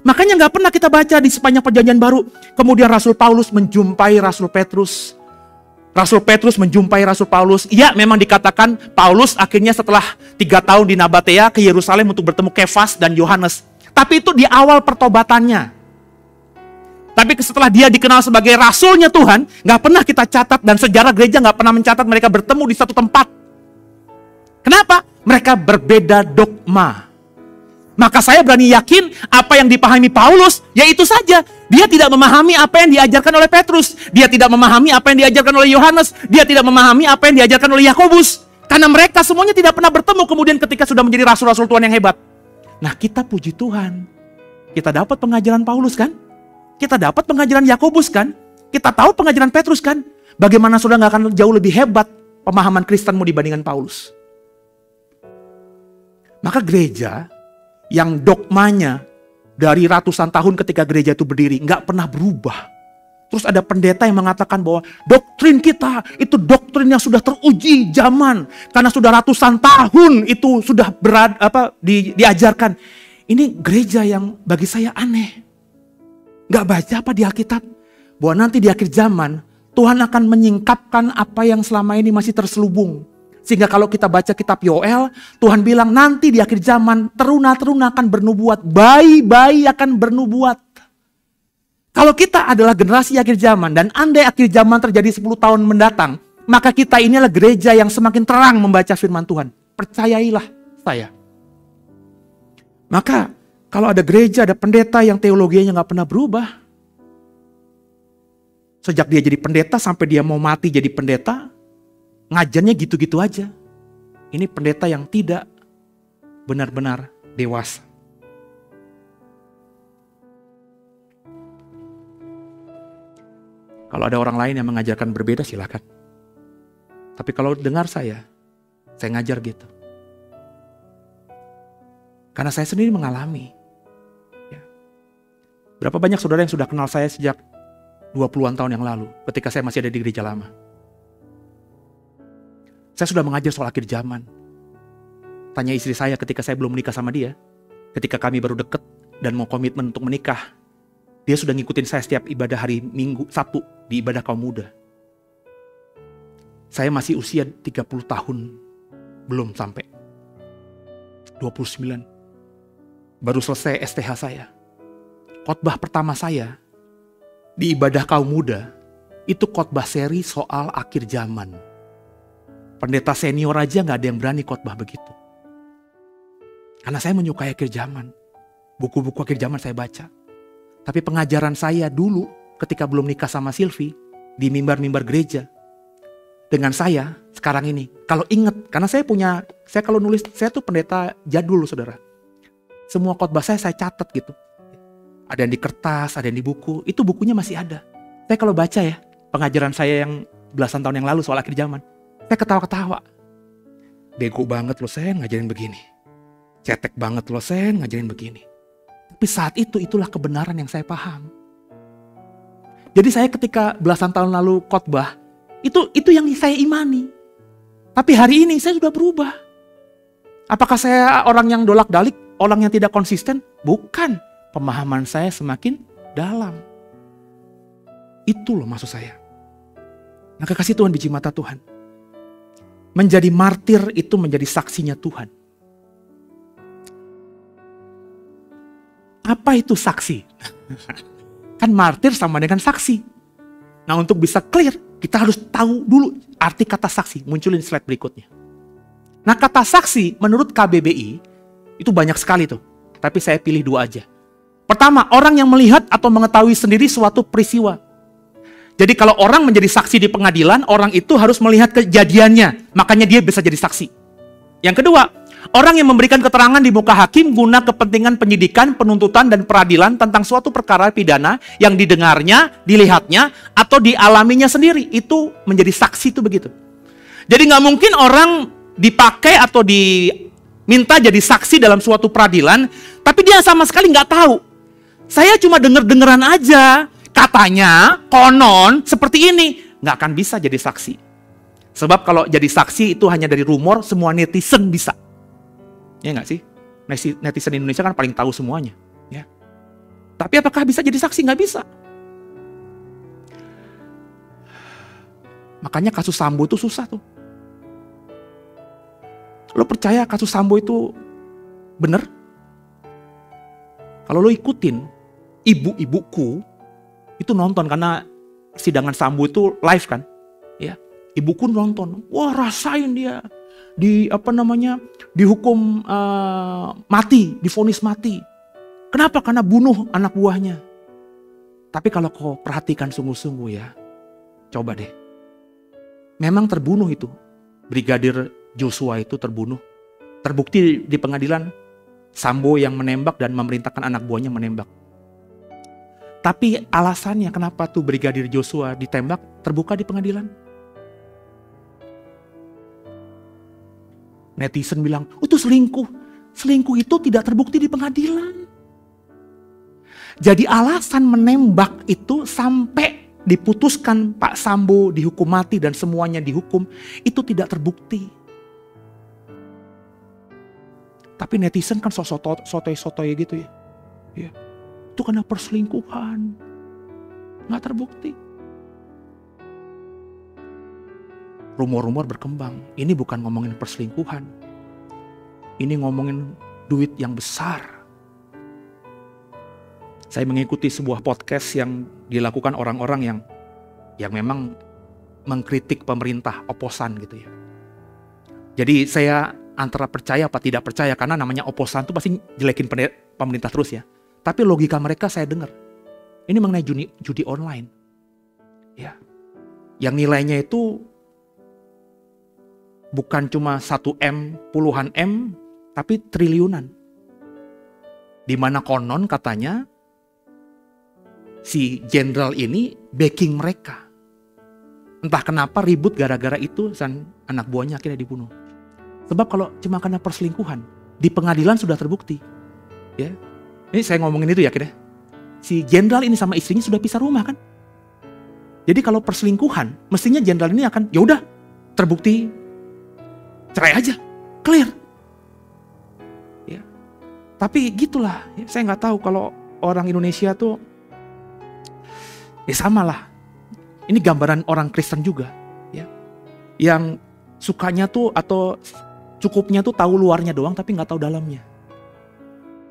Makanya nggak pernah kita baca di sepanjang perjanjian baru. Kemudian Rasul Paulus menjumpai Rasul Petrus. Rasul Petrus menjumpai Rasul Paulus. Ya, memang dikatakan Paulus akhirnya setelah 3 tahun di Nabatea ke Yerusalem untuk bertemu Kefas dan Yohanes. Tapi itu di awal pertobatannya. Tapi setelah dia dikenal sebagai rasulnya Tuhan, nggak pernah kita catat dan sejarah gereja nggak pernah mencatat mereka bertemu di satu tempat. Kenapa? Mereka berbeda dogma. Maka saya berani yakin apa yang dipahami Paulus, ya itu saja. Dia tidak memahami apa yang diajarkan oleh Petrus. Dia tidak memahami apa yang diajarkan oleh Yohanes. Dia tidak memahami apa yang diajarkan oleh Yakobus. Karena mereka semuanya tidak pernah bertemu kemudian ketika sudah menjadi rasul-rasul Tuhan yang hebat. Nah, kita puji Tuhan. Kita dapat pengajaran Paulus kan? Kita dapat pengajaran Yakobus kan? Kita tahu pengajaran Petrus kan? Bagaimana saudara nggak akan jauh lebih hebat pemahaman Kristenmu dibandingkan Paulus? Maka gereja yang dogmanya dari ratusan tahun ketika gereja itu berdiri nggak pernah berubah. Terus ada pendeta yang mengatakan bahwa doktrin kita itu doktrin yang sudah teruji zaman karena sudah ratusan tahun itu sudah diajarkan. Ini gereja yang bagi saya aneh. Nggak baca apa di Alkitab? Bahwa nanti di akhir zaman, Tuhan akan menyingkapkan apa yang selama ini masih terselubung. Sehingga kalau kita baca kitab Yoel, Tuhan bilang nanti di akhir zaman, teruna-teruna akan bernubuat. Bayi-bayi akan bernubuat. Kalau kita adalah generasi akhir zaman, dan andai akhir zaman terjadi 10 tahun mendatang, maka kita inilah gereja yang semakin terang membaca firman Tuhan. Percayailah saya. Maka, kalau ada gereja, ada pendeta yang teologinya nggak pernah berubah. Sejak dia jadi pendeta sampai dia mau mati jadi pendeta, ngajarnya gitu-gitu aja. Ini pendeta yang tidak benar-benar dewasa. Kalau ada orang lain yang mengajarkan berbeda silakan. Tapi kalau dengar saya ngajar gitu. Karena saya sendiri mengalami. Berapa banyak saudara yang sudah kenal saya sejak 20-an tahun yang lalu, ketika saya masih ada di gereja lama. Saya sudah mengajar soal akhir zaman. Tanya istri saya ketika saya belum menikah sama dia, ketika kami baru deket dan mau komitmen untuk menikah. Dia sudah ngikutin saya setiap ibadah hari Minggu, Sabtu di ibadah kaum muda. Saya masih usia 30 tahun, belum sampai 29. Baru selesai STH saya. Khotbah pertama saya di ibadah kaum muda, itu khotbah seri soal akhir zaman. Pendeta senior aja gak ada yang berani khotbah begitu. Karena saya menyukai akhir zaman. Buku-buku akhir zaman saya baca. Tapi pengajaran saya dulu ketika belum nikah sama Silvi, di mimbar-mimbar gereja, dengan saya sekarang ini, kalau inget, karena saya kalau nulis, saya tuh pendeta jadul saudara. Semua khotbah saya catat gitu. Ada yang di kertas, ada yang di buku. Itu bukunya masih ada. Saya kalau baca ya, pengajaran saya yang belasan tahun yang lalu soal akhir zaman, saya ketawa-ketawa. Bego banget lo Sen ngajarin begini. Cetek banget lo Sen ngajarin begini. Tapi saat itu, itulah kebenaran yang saya paham. Jadi saya ketika belasan tahun lalu khotbah, itu yang saya imani. Tapi hari ini saya sudah berubah. Apakah saya orang yang dolak-dalik, orang yang tidak konsisten? Bukan. Pemahaman saya semakin dalam. Itu loh maksud saya. Nah, kekasih Tuhan, biji mata Tuhan. Menjadi martir itu menjadi saksinya Tuhan. Apa itu saksi? Kan martir sama dengan saksi. Nah, untuk bisa clear, kita harus tahu dulu arti kata saksi. Munculin slide berikutnya. Nah, kata saksi menurut KBBI itu banyak sekali tuh. Tapi saya pilih 2 aja. Pertama, orang yang melihat atau mengetahui sendiri suatu peristiwa. Jadi kalau orang menjadi saksi di pengadilan, orang itu harus melihat kejadiannya. Makanya dia bisa jadi saksi. Yang kedua, orang yang memberikan keterangan di muka hakim guna kepentingan penyidikan, penuntutan, dan peradilan tentang suatu perkara pidana yang didengarnya, dilihatnya, atau dialaminya sendiri. Itu menjadi saksi itu begitu. Jadi nggak mungkin orang dipakai atau diminta jadi saksi dalam suatu peradilan, tapi dia sama sekali nggak tahu. Saya cuma denger-dengeran aja, katanya, konon, seperti ini. Nggak akan bisa jadi saksi. Sebab kalau jadi saksi itu hanya dari rumor, semua netizen bisa. Ya nggak sih? Netizen Indonesia kan paling tahu semuanya. Ya. Tapi apakah bisa jadi saksi? Nggak bisa. Makanya kasus Sambo itu susah tuh. Lo percaya kasus Sambo itu bener? Kalau lo ikutin, ibu-ibuku itu nonton karena sidangan Sambo itu live kan, ya. Ibuku nonton, wah rasain dia dihukum mati, divonis mati. Kenapa? Karena bunuh anak buahnya. Tapi kalau kau perhatikan sungguh-sungguh ya, coba deh. Memang terbunuh itu, Brigadir Joshua itu terbunuh. Terbukti di pengadilan, Sambo yang menembak dan memerintahkan anak buahnya menembak. Tapi alasannya kenapa tuh Brigadir Joshua ditembak terbuka di pengadilan. Netizen bilang, itu selingkuh. Selingkuh itu tidak terbukti di pengadilan. Jadi alasan menembak itu sampai diputuskan Pak Sambo dihukum mati dan semuanya dihukum, itu tidak terbukti. Tapi netizen kan sotoy-sotoy gitu ya. Ya. Itu karena perselingkuhan. Nggak terbukti. Rumor-rumor berkembang. Ini bukan ngomongin perselingkuhan. Ini ngomongin duit yang besar. Saya mengikuti sebuah podcast yang dilakukan orang-orang yang memang mengkritik pemerintah, oposan gitu ya. Jadi saya antara percaya apa tidak percaya, karena namanya oposan itu pasti jelekin pemerintah terus ya. Tapi logika mereka saya dengar. Ini mengenai judi online. Ya. Yang nilainya itu bukan cuma 1M, puluhan M, tapi triliunan. Di mana konon katanya si jenderal ini backing mereka. Entah kenapa ribut gara-gara itu dan anak buahnya akhirnya dibunuh. Sebab kalau cuma karena perselingkuhan, di pengadilan sudah terbukti. Ya. Ini saya ngomongin itu ya akhirnya. Si jenderal ini sama istrinya sudah pisah rumah kan. Jadi kalau perselingkuhan, mestinya jenderal ini akan, ya udah terbukti, cerai aja, clear. Ya. Tapi gitulah, ya, saya nggak tahu kalau orang Indonesia tuh Ya samalah. Ini gambaran orang Kristen juga, ya. Yang sukanya tuh atau cukupnya tuh tahu luarnya doang tapi nggak tahu dalamnya.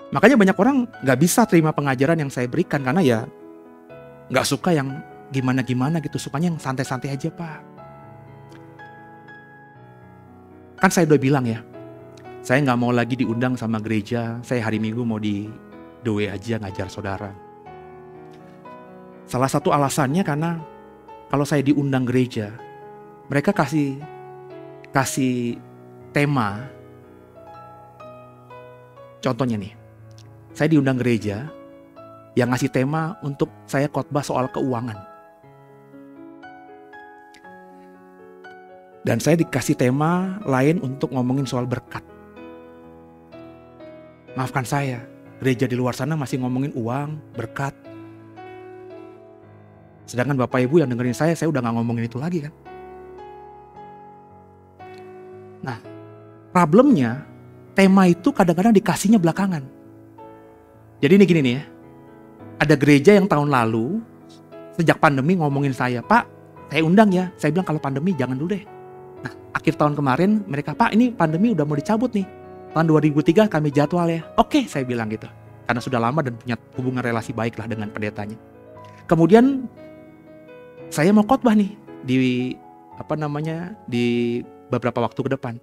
Makanya banyak orang nggak bisa terima pengajaran yang saya berikan karena ya nggak suka yang gimana-gimana gitu, sukanya yang santai-santai aja, Pak. Kan saya udah bilang ya, saya nggak mau lagi diundang sama gereja, saya hari Minggu mau di doe aja ngajar saudara. Salah satu alasannya karena kalau saya diundang gereja, mereka kasih tema. Contohnya nih, saya diundang gereja yang ngasih tema untuk saya khotbah soal keuangan. Dan saya dikasih tema lain untuk ngomongin soal berkat. Maafkan saya, gereja di luar sana masih ngomongin uang, berkat. Sedangkan Bapak Ibu yang dengerin saya udah gak ngomongin itu lagi kan. Nah, problemnya tema itu kadang-kadang dikasihnya belakangan. Jadi ini gini nih ya, ada gereja yang tahun lalu sejak pandemi ngomongin saya, Pak, saya undang ya. Saya bilang kalau pandemi jangan dulu deh. Nah, akhir tahun kemarin mereka, Pak ini pandemi udah mau dicabut nih. Tahun 2003 kami jadwal ya. Oke, saya bilang gitu. Karena sudah lama dan punya hubungan relasi baik lah dengan pendetanya. Kemudian saya mau khotbah nih di beberapa waktu ke depan.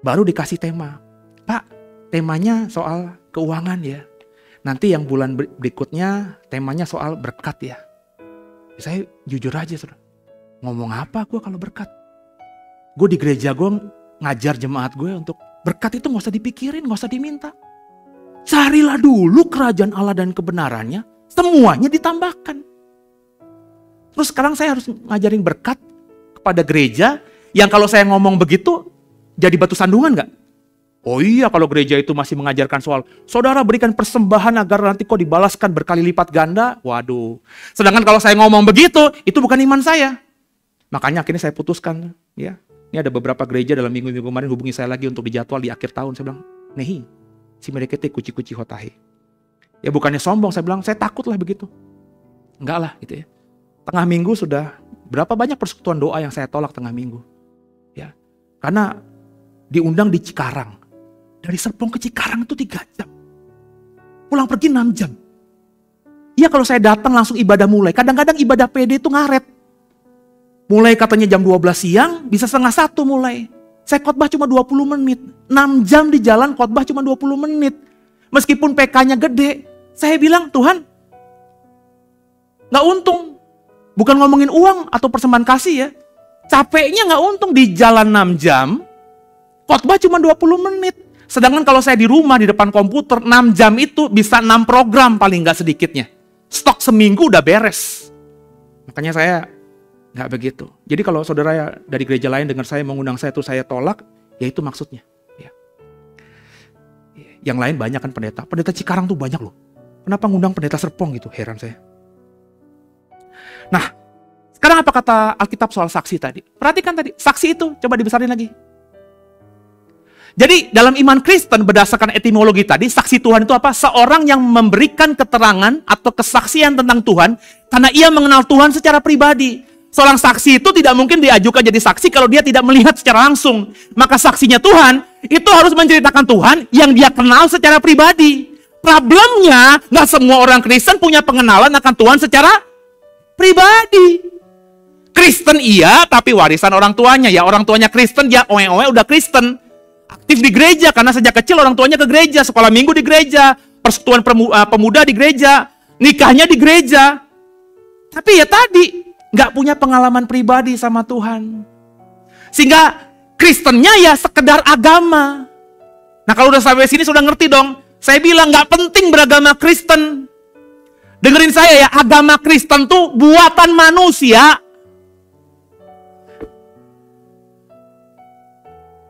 Baru dikasih tema. Pak, temanya soal keuangan ya. Nanti yang bulan berikutnya temanya soal berkat ya. Saya jujur aja, saudara. Ngomong apa gue kalau berkat? Gue di gereja gue ngajar jemaat gue untuk berkat itu gak usah dipikirin, gak usah diminta. Carilah dulu kerajaan Allah dan kebenarannya, semuanya ditambahkan. Terus sekarang saya harus ngajarin berkat kepada gereja yang kalau saya ngomong begitu jadi batu sandungan gak? Oh iya, kalau gereja itu masih mengajarkan soal saudara berikan persembahan agar nanti kok dibalaskan berkali lipat ganda. Waduh. Sedangkan kalau saya ngomong begitu, itu bukan iman saya. Makanya akhirnya saya putuskan. Ya, ini ada beberapa gereja dalam minggu-minggu kemarin hubungi saya lagi untuk dijadwal di akhir tahun. Saya bilang, nehi, si merekete kuci-kuci hotahe. Ya bukannya sombong, saya bilang, saya takut lah begitu. Enggak lah gitu ya. Tengah minggu sudah berapa banyak persekutuan doa yang saya tolak tengah minggu. Ya, karena diundang di Cikarang. Dari Serpong ke Cikarang itu 3 jam. Pulang pergi 6 jam. Ya kalau saya datang langsung ibadah mulai. Kadang-kadang ibadah PD itu ngaret. Mulai katanya jam 12 siang, bisa 12:30 mulai. Saya khotbah cuma 20 menit. 6 jam di jalan khotbah cuma 20 menit. Meskipun PK-nya gede. Saya bilang, Tuhan, gak untung. Bukan ngomongin uang atau persembahan kasih ya. Capeknya gak untung di jalan 6 jam. Khotbah cuma 20 menit. Sedangkan kalau saya di rumah di depan komputer 6 jam itu bisa 6 program paling gak sedikitnya. Stok seminggu udah beres. Makanya saya gak begitu. Jadi kalau saudara dari gereja lain dengar saya mengundang saya terus saya tolak, ya itu maksudnya. Ya. Yang lain banyak kan pendeta. Pendeta Cikarang tuh banyak loh. Kenapa ngundang pendeta Serpong gitu? Heran saya. Nah, sekarang apa kata Alkitab soal saksi tadi? Perhatikan tadi, saksi itu coba dibesarin lagi. Jadi dalam iman Kristen berdasarkan etimologi tadi, saksi Tuhan itu apa? Seorang yang memberikan keterangan atau kesaksian tentang Tuhan karena ia mengenal Tuhan secara pribadi. Seorang saksi itu tidak mungkin diajukan jadi saksi kalau dia tidak melihat secara langsung. Maka saksinya Tuhan itu harus menceritakan Tuhan yang dia kenal secara pribadi. Problemnya gak semua orang Kristen punya pengenalan akan Tuhan secara pribadi. Kristen iya, tapi warisan orang tuanya. Ya orang tuanya Kristen, ya oe-oe udah Kristen. Aktif di gereja karena sejak kecil orang tuanya ke gereja, sekolah minggu di gereja, persekutuan pemuda di gereja, nikahnya di gereja. Tapi ya tadi nggak punya pengalaman pribadi sama Tuhan, sehingga Kristennya ya sekedar agama. Nah kalau udah sampai sini sudah ngerti dong. Saya bilang nggak penting beragama Kristen. Dengerin saya ya, agama Kristen tuh buatan manusia.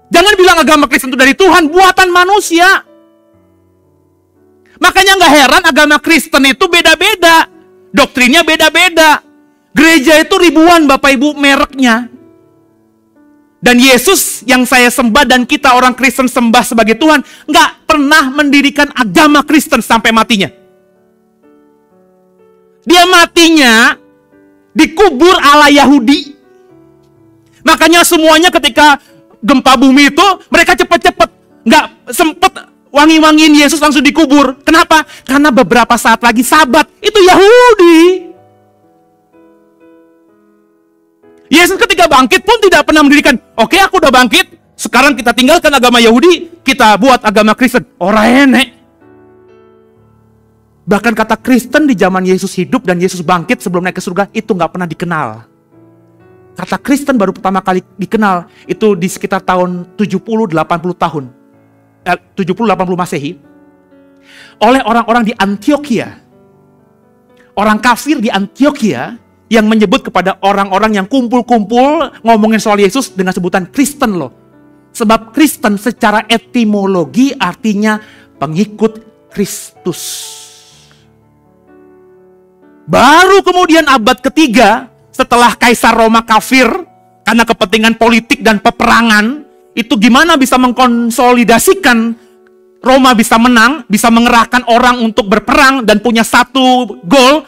Jangan bilang agama Kristen itu dari Tuhan, buatan manusia. Makanya gak heran agama Kristen itu beda-beda. Doktrinnya beda-beda. Gereja itu ribuan Bapak Ibu mereknya. Dan Yesus yang saya sembah dan kita orang Kristen sembah sebagai Tuhan gak pernah mendirikan agama Kristen sampai matinya. Dia matinya dikubur ala Yahudi. Makanya semuanya ketika gempa bumi itu, mereka cepet-cepet. Nggak sempet wangi-wangiin Yesus langsung dikubur. Kenapa? Karena beberapa saat lagi Sabat. Itu Yahudi. Yesus ketika bangkit pun tidak pernah mendirikan, oke, aku udah bangkit, sekarang kita tinggalkan agama Yahudi, kita buat agama Kristen. Orang enek. Bahkan kata Kristen di zaman Yesus hidup dan Yesus bangkit sebelum naik ke surga, itu nggak pernah dikenal. Kata Kristen baru pertama kali dikenal, itu di sekitar tahun 70-80 tahun. 70-80 Masehi. Oleh orang-orang di Antioquia. Orang kafir di Antioquia, yang menyebut kepada orang-orang yang kumpul-kumpul ngomongin soal Yesus dengan sebutan Kristen loh. Sebab Kristen secara etimologi artinya pengikut Kristus. Baru kemudian abad ketiga, setelah Kaisar Roma kafir, karena kepentingan politik dan peperangan, itu gimana bisa mengkonsolidasikan Roma bisa menang, bisa mengerahkan orang untuk berperang dan punya satu goal.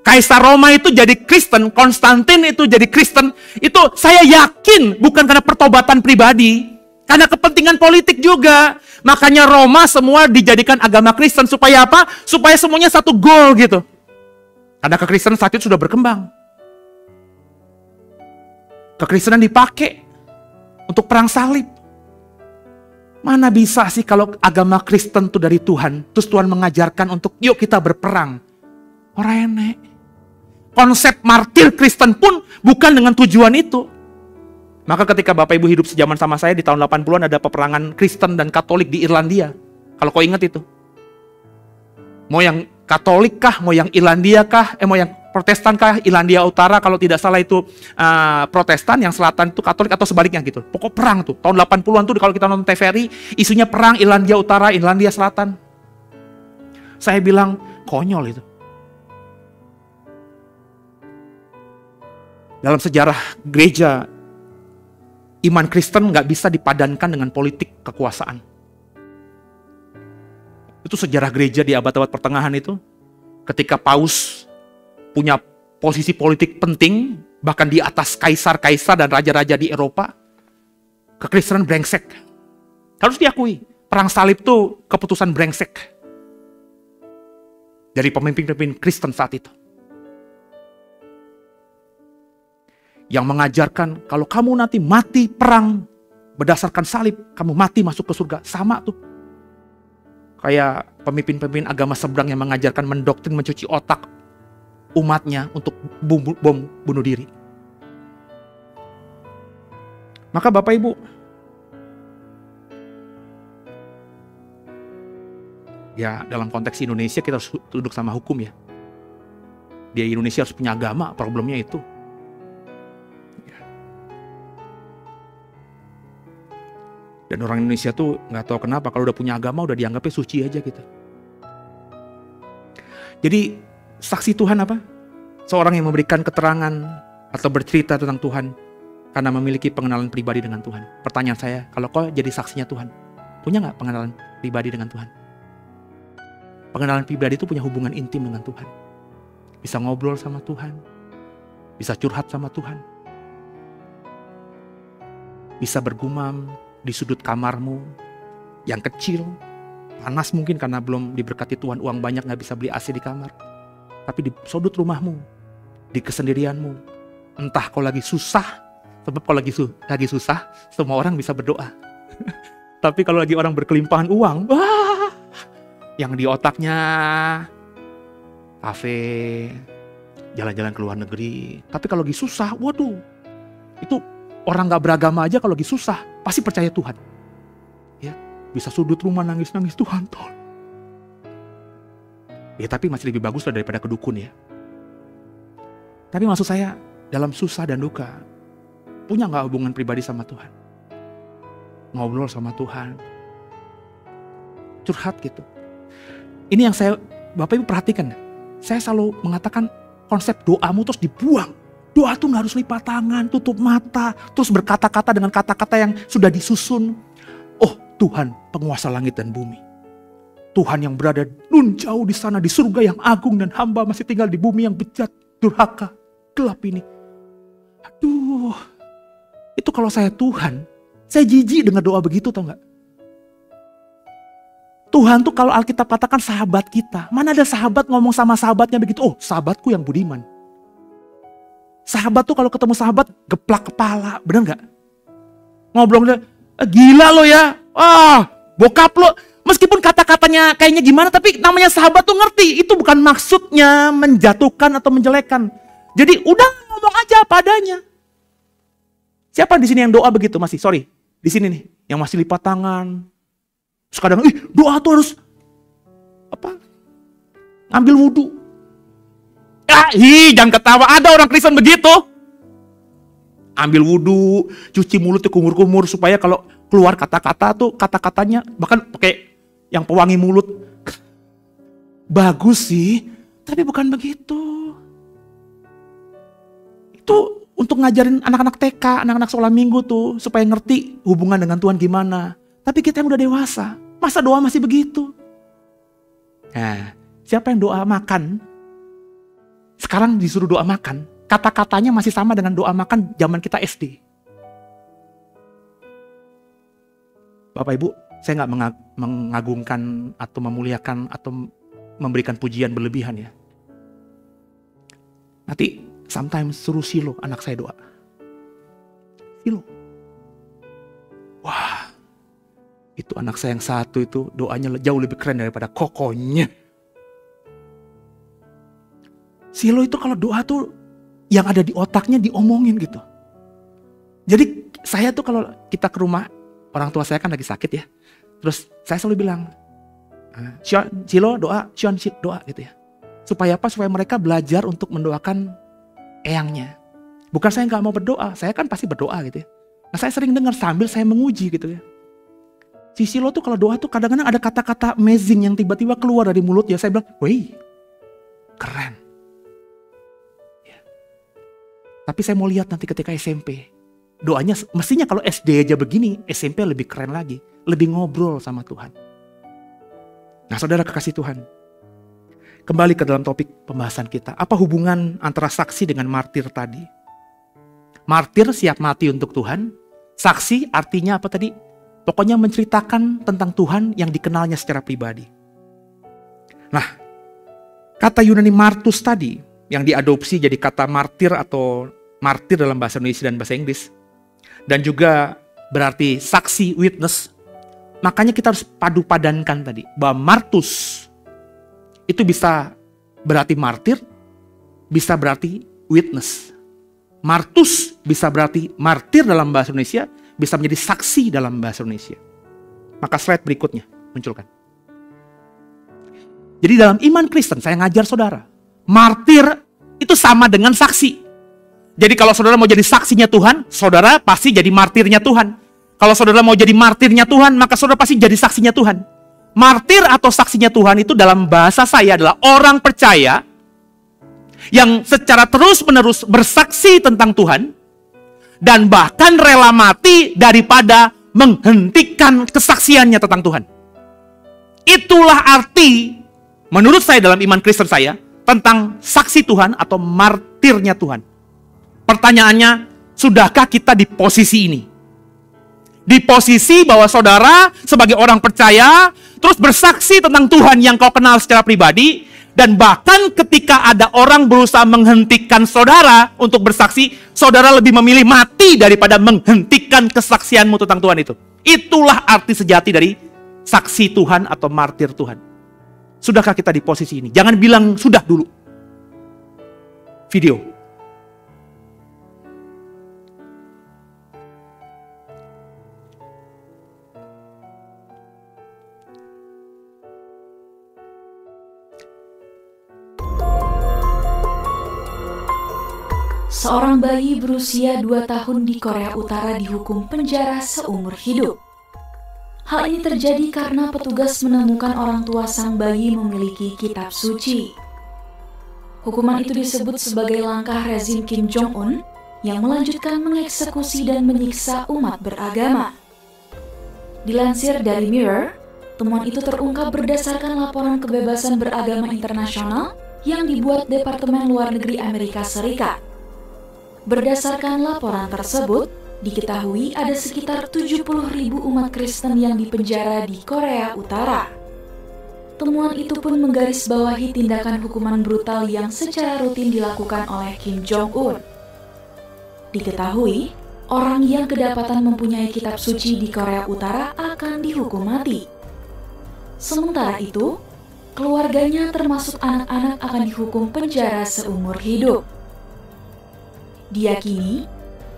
Kaisar Roma itu jadi Kristen, Konstantin itu jadi Kristen. Itu saya yakin bukan karena pertobatan pribadi, karena kepentingan politik juga. Makanya Roma semua dijadikan agama Kristen supaya apa? Supaya semuanya satu goal gitu. Karena kekristenan saat itu sudah berkembang. Kekristenan dipakai untuk perang salib. Mana bisa sih kalau agama Kristen itu dari Tuhan, terus Tuhan mengajarkan untuk yuk kita berperang. Orang enek. Konsep martir Kristen pun bukan dengan tujuan itu. Maka ketika Bapak Ibu hidup sejaman sama saya di tahun 80-an ada peperangan Kristen dan Katolik di Irlandia. Kalau kau ingat itu. Mau yang Katolik kah, mau yang Irlandia kah, mau yang Protestan kah, Irlandia Utara kalau tidak salah itu Protestan, yang selatan itu Katolik atau sebaliknya gitu. Pokok perang tuh. Tahun 80-an tuh kalau kita nonton TVRI, isunya perang Irlandia Utara, Irlandia Selatan. Saya bilang konyol itu. Dalam sejarah gereja, iman Kristen nggak bisa dipadankan dengan politik kekuasaan. Itu sejarah gereja di abad-abad pertengahan itu. Ketika Paus punya posisi politik penting, bahkan di atas kaisar-kaisar dan raja-raja di Eropa, kekristenan brengsek. Harus diakui, perang salib itu keputusan brengsek dari pemimpin-pemimpin Kristen saat itu. Yang mengajarkan kalau kamu nanti mati perang berdasarkan salib, kamu mati masuk ke surga. Sama tuh. Kayak pemimpin-pemimpin agama seberang yang mengajarkan mendoktrin mencuci otak umatnya untuk bom bunuh diri. Maka Bapak Ibu, ya dalam konteks Indonesia kita harus duduk sama hukum ya. Di Indonesia harus punya agama, problemnya itu. Dan orang Indonesia tuh nggak tahu kenapa kalau udah punya agama udah dianggapnya suci aja gitu. Jadi saksi Tuhan apa? Seorang yang memberikan keterangan atau bercerita tentang Tuhan karena memiliki pengenalan pribadi dengan Tuhan. Pertanyaan saya, kalau kau jadi saksinya Tuhan, punya nggak pengenalan pribadi dengan Tuhan? Pengenalan pribadi itu punya hubungan intim dengan Tuhan. Bisa ngobrol sama Tuhan, bisa curhat sama Tuhan, bisa bergumam di sudut kamarmu yang kecil, panas mungkin karena belum diberkati Tuhan, uang banyak gak bisa beli AC di kamar. Tapi di sudut rumahmu, di kesendirianmu, entah kau lagi susah, sebab kalau lagi susah, semua orang bisa berdoa. Tapi kalau lagi orang berkelimpahan uang, wah, yang di otaknya kafe, jalan-jalan ke luar negeri. Tapi kalau lagi susah, waduh, itu orang gak beragama aja kalau lagi susah, pasti percaya Tuhan. Ya, bisa sudut rumah nangis-nangis, Tuhan tolong. Ya tapi masih lebih bagus lah daripada kedukun ya. Tapi maksud saya, dalam susah dan duka, punya gak hubungan pribadi sama Tuhan? Ngobrol sama Tuhan, curhat gitu. Ini yang Bapak Ibu perhatikan. Saya selalu mengatakan konsep doamu terus dibuang. Doa tuh gak harus lipat tangan, tutup mata, terus berkata-kata dengan kata-kata yang sudah disusun. Oh Tuhan, penguasa langit dan bumi. Tuhan yang berada nun jauh di sana, di surga yang agung, dan hamba masih tinggal di bumi yang bejat, durhaka. gelap ini. Aduh, itu kalau saya Tuhan, saya jijik dengar doa begitu, tau gak? Tuhan tuh kalau Alkitab katakan sahabat kita. Mana ada sahabat ngomong sama sahabatnya begitu, oh sahabatku yang budiman. Sahabat tuh kalau ketemu sahabat geplak kepala, bener gak? Ngobrol, gila lo ya, bokap lo. Meskipun kata-katanya kayaknya gimana, tapi namanya sahabat tuh ngerti. Itu bukan maksudnya menjatuhkan atau menjelekkan. Jadi udah ngomong aja padanya. Siapa di sini yang doa begitu masih? Sorry, di sini nih, yang masih lipat tangan. Terus kadang, doa tuh harus ngambil wudhu. Jangan ketawa, ada orang Kristen begitu. Ambil wudhu, cuci mulutnya kumur-kumur supaya kalau keluar kata-kata tuh kata-katanya bahkan pakai yang pewangi mulut. Bagus sih, tapi bukan begitu. Itu untuk ngajarin anak-anak TK, anak-anak sekolah minggu tuh supaya ngerti hubungan dengan Tuhan gimana. Tapi kita yang udah dewasa, masa doa masih begitu? Nah, siapa yang doa makan? Sekarang disuruh doa makan, kata-katanya masih sama dengan doa makan zaman kita SD. Bapak Ibu, saya nggak mengagungkan atau memuliakan atau memberikan pujian berlebihan ya. Nanti sometimes suruh Silo, anak saya doa. Silo. Wah, itu anak saya yang satu itu doanya jauh lebih keren daripada kokonya. Silo itu kalau doa tuh yang ada di otaknya diomongin gitu. Jadi saya tuh kalau kita ke rumah, orang tua saya kan lagi sakit ya. Terus saya selalu bilang, Silo doa, Sion doa gitu ya. Supaya apa? Supaya mereka belajar untuk mendoakan eyangnya. Bukan saya nggak mau berdoa, saya kan pasti berdoa gitu ya. Nah saya sering dengar sambil saya menguji gitu ya. Si Silo tuh kalau doa tuh kadang-kadang ada kata-kata amazing yang tiba-tiba keluar dari mulutnya. Saya bilang, wih, keren. Ya. Tapi saya mau lihat nanti ketika SMP. Doanya mestinya kalau SD aja begini, SMP lebih keren lagi. Lebih ngobrol sama Tuhan. Nah saudara kekasih Tuhan. Kembali ke dalam topik pembahasan kita. Apa hubungan antara saksi dengan martir tadi? Martir siap mati untuk Tuhan. Saksi artinya apa tadi? Pokoknya menceritakan tentang Tuhan yang dikenalnya secara pribadi. Nah, kata Yunani martus tadi yang diadopsi jadi kata martir atau martir dalam bahasa Indonesia dan bahasa Inggris. Dan juga berarti saksi, witness. Makanya kita harus padu-padankan tadi. Bahwa martus itu bisa berarti martir, bisa berarti witness. Martus bisa berarti martir dalam bahasa Indonesia, bisa menjadi saksi dalam bahasa Indonesia. Maka slide berikutnya munculkan. Jadi dalam iman Kristen saya ngajar saudara, martir itu sama dengan saksi. Jadi kalau saudara mau jadi saksinya Tuhan, saudara pasti jadi martirnya Tuhan. Kalau saudara mau jadi martirnya Tuhan, maka saudara pasti jadi saksinya Tuhan. Martir atau saksinya Tuhan itu dalam bahasa saya adalah orang percaya yang secara terus-menerus bersaksi tentang Tuhan dan bahkan rela mati daripada menghentikan kesaksiannya tentang Tuhan. Itulah arti menurut saya dalam iman Kristen saya tentang saksi Tuhan atau martirnya Tuhan. Pertanyaannya, sudahkah kita di posisi ini? Di posisi bahwa saudara sebagai orang percaya terus bersaksi tentang Tuhan yang kau kenal secara pribadi, dan bahkan ketika ada orang berusaha menghentikan saudara untuk bersaksi, saudara lebih memilih mati daripada menghentikan kesaksianmu tentang Tuhan itu. Itulah arti sejati dari saksi Tuhan atau martir Tuhan. Sudahkah kita di posisi ini? Jangan bilang sudah dulu. Video. Seorang bayi berusia 2 tahun di Korea Utara dihukum penjara seumur hidup. Hal ini terjadi karena petugas menemukan orang tua sang bayi memiliki kitab suci. Hukuman itu disebut sebagai langkah rezim Kim Jong-un yang melanjutkan mengeksekusi dan menyiksa umat beragama. Dilansir dari Mirror, temuan itu terungkap berdasarkan laporan kebebasan beragama internasional yang dibuat Departemen Luar Negeri Amerika Serikat. Berdasarkan laporan tersebut, diketahui ada sekitar 70.000 umat Kristen yang dipenjara di Korea Utara. Temuan itu pun menggarisbawahi tindakan hukuman brutal yang secara rutin dilakukan oleh Kim Jong-un. Diketahui, orang yang kedapatan mempunyai kitab suci di Korea Utara akan dihukum mati. Sementara itu, keluarganya termasuk anak-anak akan dihukum penjara seumur hidup. Diyakini,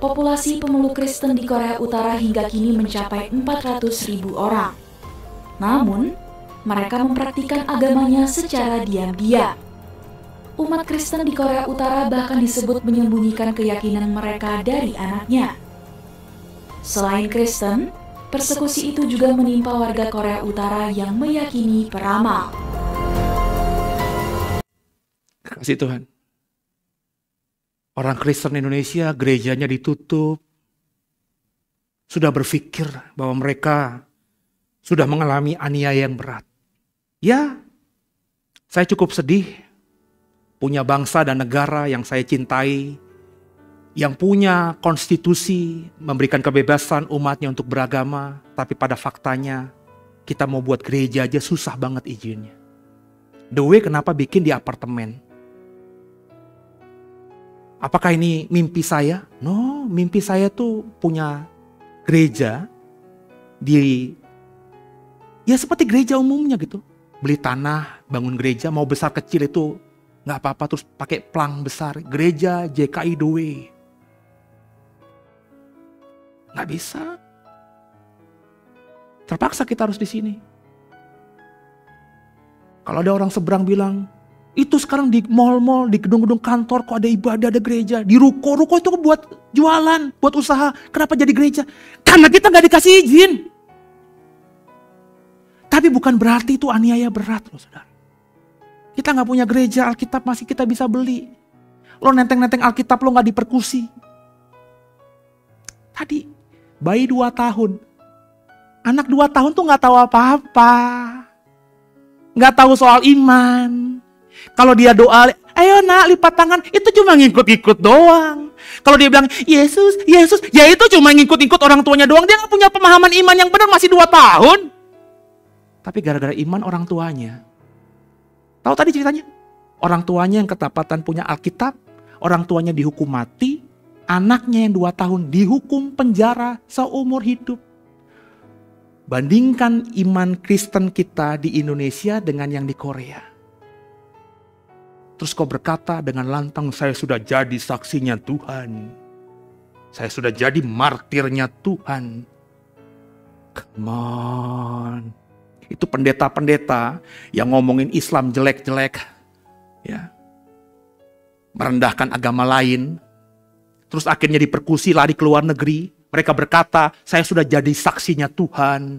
populasi pemeluk Kristen di Korea Utara hingga kini mencapai 400.000 orang. Namun, mereka mempraktikkan agamanya secara diam-diam. Umat Kristen di Korea Utara bahkan disebut menyembunyikan keyakinan mereka dari anaknya. Selain Kristen, persekusi itu juga menimpa warga Korea Utara yang meyakini peramal. Kasih Tuhan. Orang Kristen Indonesia gerejanya ditutup. Sudah berpikir bahwa mereka sudah mengalami aniaya yang berat. Ya, saya cukup sedih punya bangsa dan negara yang saya cintai, yang punya konstitusi memberikan kebebasan umatnya untuk beragama, tapi pada faktanya kita mau buat gereja aja susah banget izinnya. The Way kenapa bikin di apartemen? Apakah ini mimpi saya? No, mimpi saya tuh punya gereja ya seperti gereja umumnya gitu. Beli tanah, bangun gereja, mau besar kecil itu nggak apa-apa, terus pakai plang besar. Gereja JKI The Way. Nggak bisa. Terpaksa kita harus di sini. Kalau ada orang seberang bilang, itu sekarang di mall-mall, di gedung-gedung kantor kok ada ibadah, ada gereja. Di ruko itu buat jualan, buat usaha. Kenapa jadi gereja? Karena kita nggak dikasih izin. Tapi bukan berarti itu aniaya berat loh saudara. Kita nggak punya gereja, Alkitab masih kita bisa beli. Lo nenteng-nenteng Alkitab lo nggak diperkusi. Tadi bayi 2 tahun. Anak 2 tahun tuh nggak tahu apa-apa. Nggak tahu soal iman. Kalau dia doa, ayo nak lipat tangan, itu cuma ngikut-ngikut doang. Kalau dia bilang, Yesus, Yesus, ya itu cuma ngikut-ngikut orang tuanya doang. Dia nggak punya pemahaman iman yang benar, masih 2 tahun. Tapi gara-gara iman orang tuanya. Tahu tadi ceritanya? Orang tuanya yang ketapatan punya Alkitab, orang tuanya dihukum mati, anaknya yang 2 tahun dihukum penjara seumur hidup. Bandingkan iman Kristen kita di Indonesia dengan yang di Korea. Terus kau berkata dengan lantang, saya sudah jadi saksinya Tuhan. Saya sudah jadi martirnya Tuhan. Come on. Itu pendeta-pendeta yang ngomongin Islam jelek-jelek. Ya. Merendahkan agama lain. Terus akhirnya dipersekusi, lari ke luar negeri. Mereka berkata, saya sudah jadi saksinya Tuhan.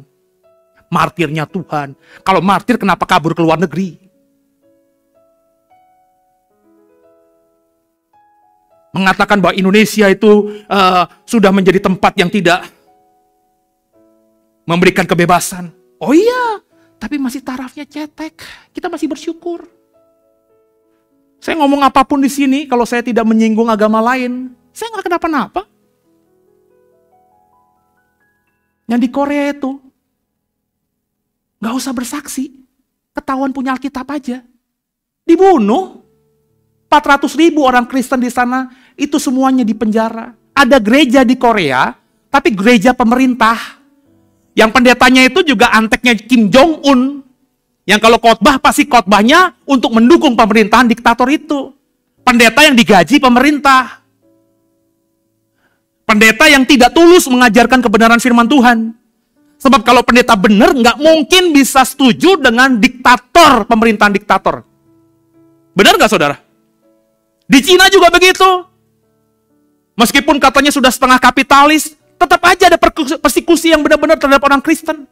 Martirnya Tuhan. Kalau martir kenapa kabur ke luar negeri? Mengatakan bahwa Indonesia itu sudah menjadi tempat yang tidak memberikan kebebasan. Oh iya, tapi masih tarafnya cetek. Kita masih bersyukur. Saya ngomong apapun di sini, kalau saya tidak menyinggung agama lain, saya nggak kenapa-napa. Yang di Korea itu, nggak usah bersaksi. Ketahuan punya Alkitab aja. Dibunuh. 400.000 orang Kristen di sana, itu semuanya di penjara. Ada gereja di Korea, tapi gereja pemerintah. Yang pendetanya itu juga anteknya Kim Jong-un. Yang kalau khotbah pasti khotbahnya untuk mendukung pemerintahan diktator itu. Pendeta yang digaji pemerintah. Pendeta yang tidak tulus mengajarkan kebenaran firman Tuhan. Sebab kalau pendeta benar nggak mungkin bisa setuju dengan diktator, pemerintahan diktator. Benar nggak saudara? Di Cina juga begitu. Meskipun katanya sudah setengah kapitalis, tetap aja ada persekusi yang benar-benar terhadap orang Kristen.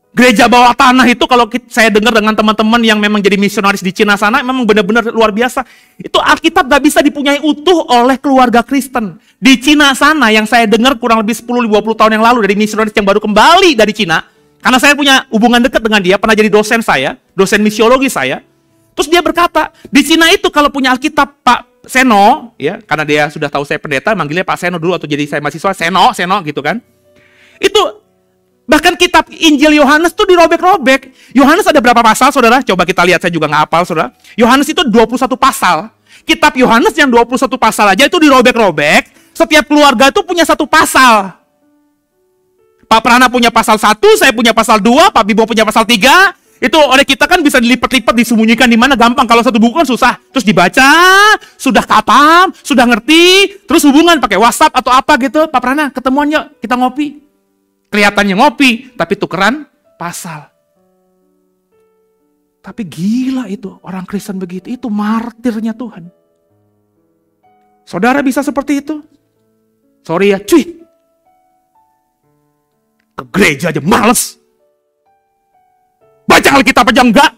Gereja bawah tanah itu kalau saya dengar dengan teman-teman yang memang jadi misionaris di Cina sana, memang benar-benar luar biasa. Itu Alkitab gak bisa dipunyai utuh oleh keluarga Kristen. Di Cina sana yang saya dengar kurang lebih 10-20 tahun yang lalu dari misionaris yang baru kembali dari Cina. Karena saya punya hubungan dekat dengan dia, pernah jadi dosen saya, dosen misiologi saya. Terus dia berkata, di Cina itu kalau punya Alkitab, Pak Seno, ya, karena dia sudah tahu saya pendeta, manggilnya Pak Seno dulu, atau jadi saya mahasiswa, Seno gitu kan. Itu bahkan kitab Injil Yohanes tuh dirobek-robek. Yohanes ada berapa pasal, saudara? Coba kita lihat, saya juga nggak hafal, saudara. Yohanes itu 21 pasal. Kitab Yohanes yang 21 pasal aja itu dirobek-robek. Setiap keluarga itu punya satu pasal. Pak Prana punya pasal 1, saya punya pasal 2, Pak Bibo punya pasal 3. Itu oleh kita kan bisa dilipat-lipat, disembunyikan di mana, gampang. Kalau satu buku kan susah. Terus dibaca, sudah katam, sudah ngerti, terus hubungan pakai WhatsApp atau apa gitu. Pak Prana, ketemuan yuk, kita ngopi. Kelihatannya ngopi, tapi tukeran pasal. Tapi gila itu, orang Kristen begitu. Itu martirnya Tuhan. Saudara bisa seperti itu? Sorry ya, cuy. Ke gereja aja males. Baca Alkitab aja enggak.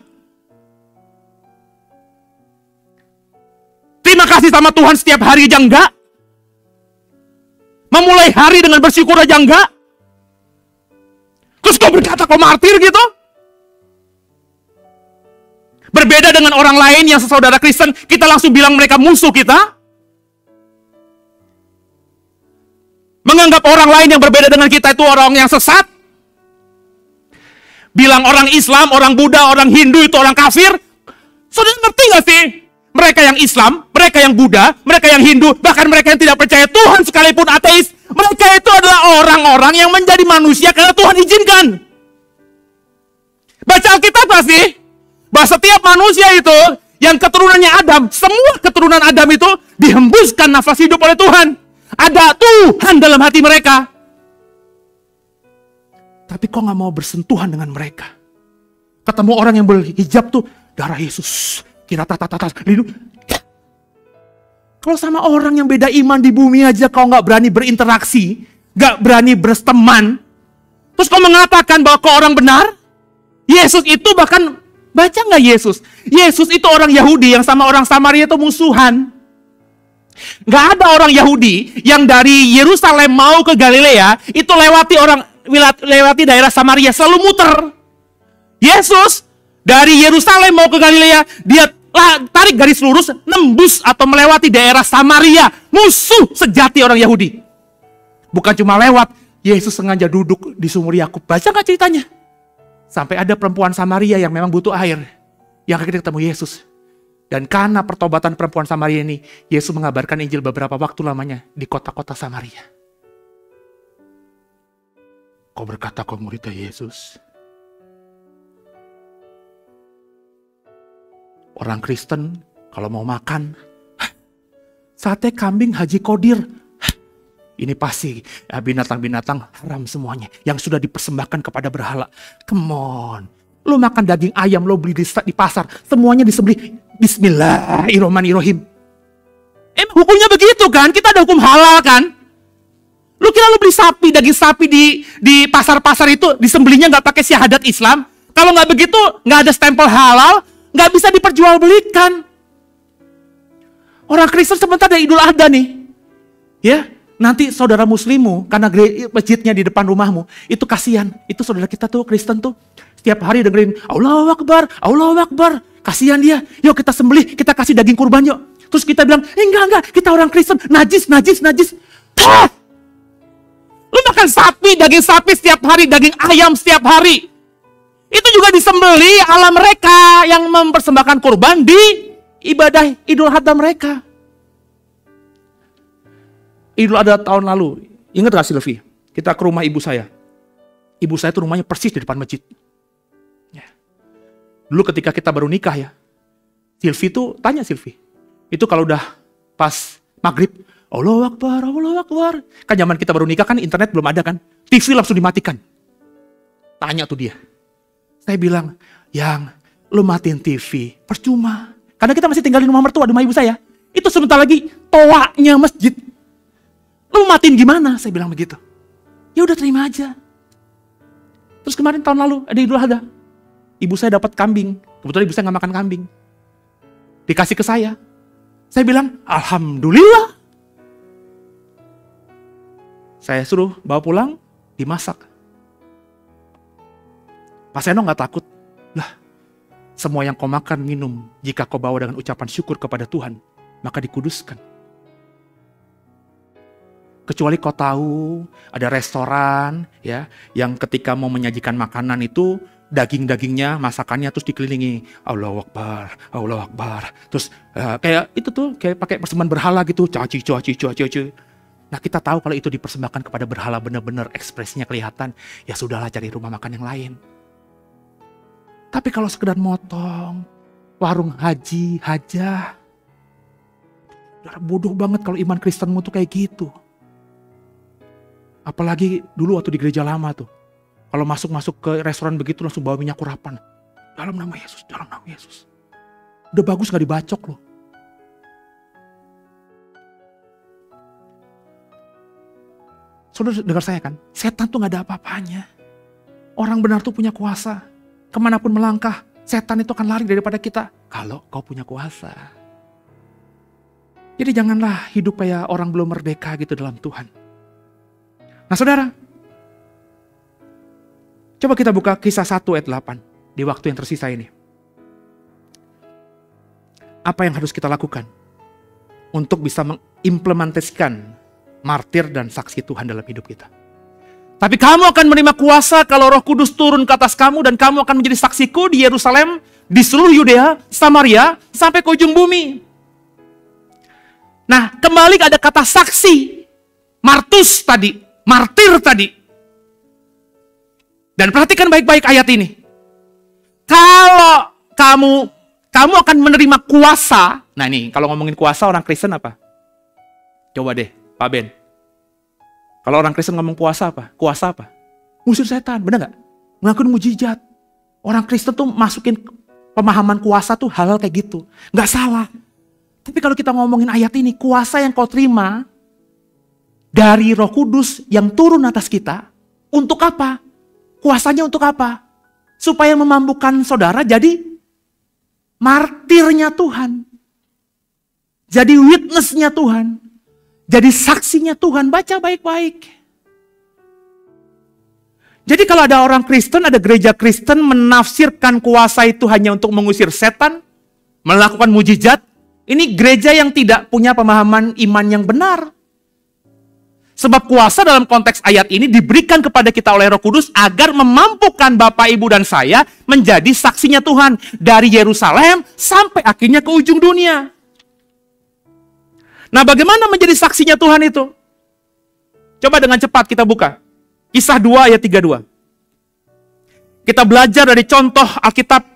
Terima kasih sama Tuhan setiap hari aja enggak. Memulai hari dengan bersyukur aja enggak. Terus kau berkata kau martir gitu? Berbeda dengan orang lain yang sesaudara Kristen, kita langsung bilang mereka musuh kita. Menganggap orang lain yang berbeda dengan kita itu orang yang sesat. Bilang orang Islam, orang Buddha, orang Hindu itu orang kafir. Saudara ngerti gak sih? Mereka yang Islam, mereka yang Buddha, mereka yang Hindu, bahkan mereka yang tidak percaya Tuhan sekalipun ateis, mereka itu adalah orang-orang yang menjadi manusia karena Tuhan izinkan. Baca Alkitab gak sih? Bahwa setiap manusia itu yang keturunannya Adam, semua keturunan Adam itu dihembuskan nafas hidup oleh Tuhan. Ada Tuhan dalam hati mereka. Tapi kok gak mau bersentuhan dengan mereka? Ketemu orang yang berhijab tuh, darah Yesus. Kira lindung. Kalau sama orang yang beda iman di bumi aja kau gak berani berinteraksi, gak berani berteman, terus kau mengatakan bahwa kau orang benar? Yesus itu bahkan, baca gak Yesus? Yesus itu orang Yahudi yang sama orang Samaria itu musuhan. Gak ada orang Yahudi yang dari Yerusalem mau ke Galilea, itu lewati daerah Samaria, selalu muter. Yesus dari Yerusalem mau ke Galilea, dia tarik garis lurus, nembus atau melewati daerah Samaria, musuh sejati orang Yahudi. Bukan cuma lewat, Yesus sengaja duduk di sumur Yakub. Baca nggak ceritanya? Sampai ada perempuan Samaria yang memang butuh air, yang akhirnya ketemu Yesus. Dan karena pertobatan perempuan Samaria ini, Yesus mengabarkan Injil beberapa waktu lamanya di kota-kota Samaria. Kau berkata kau muridnya Yesus. Orang Kristen kalau mau makan, sate kambing Haji Kodir. Ini pasti binatang-binatang haram semuanya yang sudah dipersembahkan kepada berhala. Come on. Lo makan daging ayam, lo beli di pasar, semuanya disembelih. Bismillahirrahmanirrahim. Hukumnya begitu kan? Kita ada hukum halal kan? Lu kira lu beli sapi, daging sapi di pasar-pasar itu disembelihnya nggak pakai syahadat Islam? Kalau nggak begitu, nggak ada stempel halal, nggak bisa diperjualbelikan. Orang Kristen sebentar ada Idul Adha nih, ya nanti saudara muslimmu karena masjidnya di depan rumahmu itu kasihan. Itu saudara kita tuh Kristen tuh setiap hari dengerin Allahu Akbar, Allahu Akbar, kasihan dia. Yuk kita sembelih, kita kasih daging kurban yuk. Terus kita bilang, enggak, kita orang Kristen, najis. Lu makan sapi, daging sapi setiap hari, daging ayam setiap hari. Itu juga disembeli ala mereka yang mempersembahkan kurban di ibadah Idul Adha mereka. Idul Adha tahun lalu, ingat gak Silvi? Kita ke rumah ibu saya. Ibu saya tuh rumahnya persis di depan masjid. Ya. Dulu ketika kita baru nikah ya, Silvi tuh tanya Silvi. Itu kalau udah pas maghrib, Allahu Akbar, Allahu Akbar. Kan zaman kita baru nikah kan internet belum ada kan. TV langsung dimatikan. Tanya tuh dia. Saya bilang, yang lu matiin TV, percuma. Karena kita masih tinggal di rumah mertua, di rumah ibu saya. Itu sebentar lagi toaknya masjid. Lu matiin gimana? Saya bilang begitu. Ya udah terima aja. Terus kemarin tahun lalu ada Idul Adha. Ibu saya dapat kambing. Kebetulan ibu saya nggak makan kambing. Dikasih ke saya. Saya bilang, Alhamdulillah. Saya suruh bawa pulang, dimasak. Mas Eno gak takut? Lah, semua yang kau makan, minum, jika kau bawa dengan ucapan syukur kepada Tuhan, maka dikuduskan. Kecuali kau tahu ada restoran ya yang ketika mau menyajikan makanan itu daging-dagingnya, masakannya terus dikelilingi Allahu Akbar, Allahu Akbar. Terus kayak itu tuh kayak pakai persembahan berhala gitu, caci. Nah kita tahu kalau itu dipersembahkan kepada berhala benar-benar ekspresinya kelihatan, ya sudahlah cari rumah makan yang lain. Tapi kalau sekedar motong, warung haji, hajah, bodoh banget kalau iman Kristenmu tuh kayak gitu. Apalagi dulu waktu di gereja lama tuh. Kalau masuk ke restoran begitu langsung bawa minyak urapan. Dalam nama Yesus, dalam nama Yesus. Udah bagus gak dibacok loh. Saudara dengar saya kan, setan tuh gak ada apa-apanya. Orang benar tuh punya kuasa. Kemanapun melangkah, setan itu akan lari daripada kita. Kalau kau punya kuasa. Jadi janganlah hidup kayak orang belum merdeka gitu dalam Tuhan. Nah saudara, coba kita buka Kisah 1 ayat 8 di waktu yang tersisa ini. Apa yang harus kita lakukan untuk bisa mengimplementasikan martir dan saksi Tuhan dalam hidup kita? Tapi kamu akan menerima kuasa kalau Roh Kudus turun ke atas kamu dan kamu akan menjadi saksiku di Yerusalem, di seluruh Yudea, Samaria, sampai ke ujung bumi. Nah, kembali ada kata saksi, martus tadi. Martir tadi. Dan perhatikan baik-baik ayat ini. Kalau kamu akan menerima kuasa. Nah nih, kalau ngomongin kuasa orang Kristen apa? Coba deh, Pak Ben. Kalau orang Kristen ngomong kuasa apa? Kuasa apa? Ngusir setan, benar gak? Ngelakuin mujizat. Orang Kristen tuh masukin pemahaman kuasa tuh hal-hal kayak gitu. Gak salah. Tapi kalau kita ngomongin ayat ini, kuasa yang kau terima dari Roh Kudus yang turun atas kita, untuk apa? Kuasanya untuk apa? Supaya memampukan saudara jadi martirnya Tuhan. Jadi witnessnya Tuhan. Jadi saksinya Tuhan. Baca baik-baik. Jadi kalau ada orang Kristen, ada gereja Kristen menafsirkan kuasa itu hanya untuk mengusir setan, melakukan mujizat, ini gereja yang tidak punya pemahaman iman yang benar. Sebab kuasa dalam konteks ayat ini diberikan kepada kita oleh Roh Kudus agar memampukan Bapak, Ibu, dan saya menjadi saksinya Tuhan. Dari Yerusalem sampai akhirnya ke ujung dunia. Nah bagaimana menjadi saksinya Tuhan itu? Coba dengan cepat kita buka. Kisah 2 ayat 32. Kita belajar dari contoh Alkitab.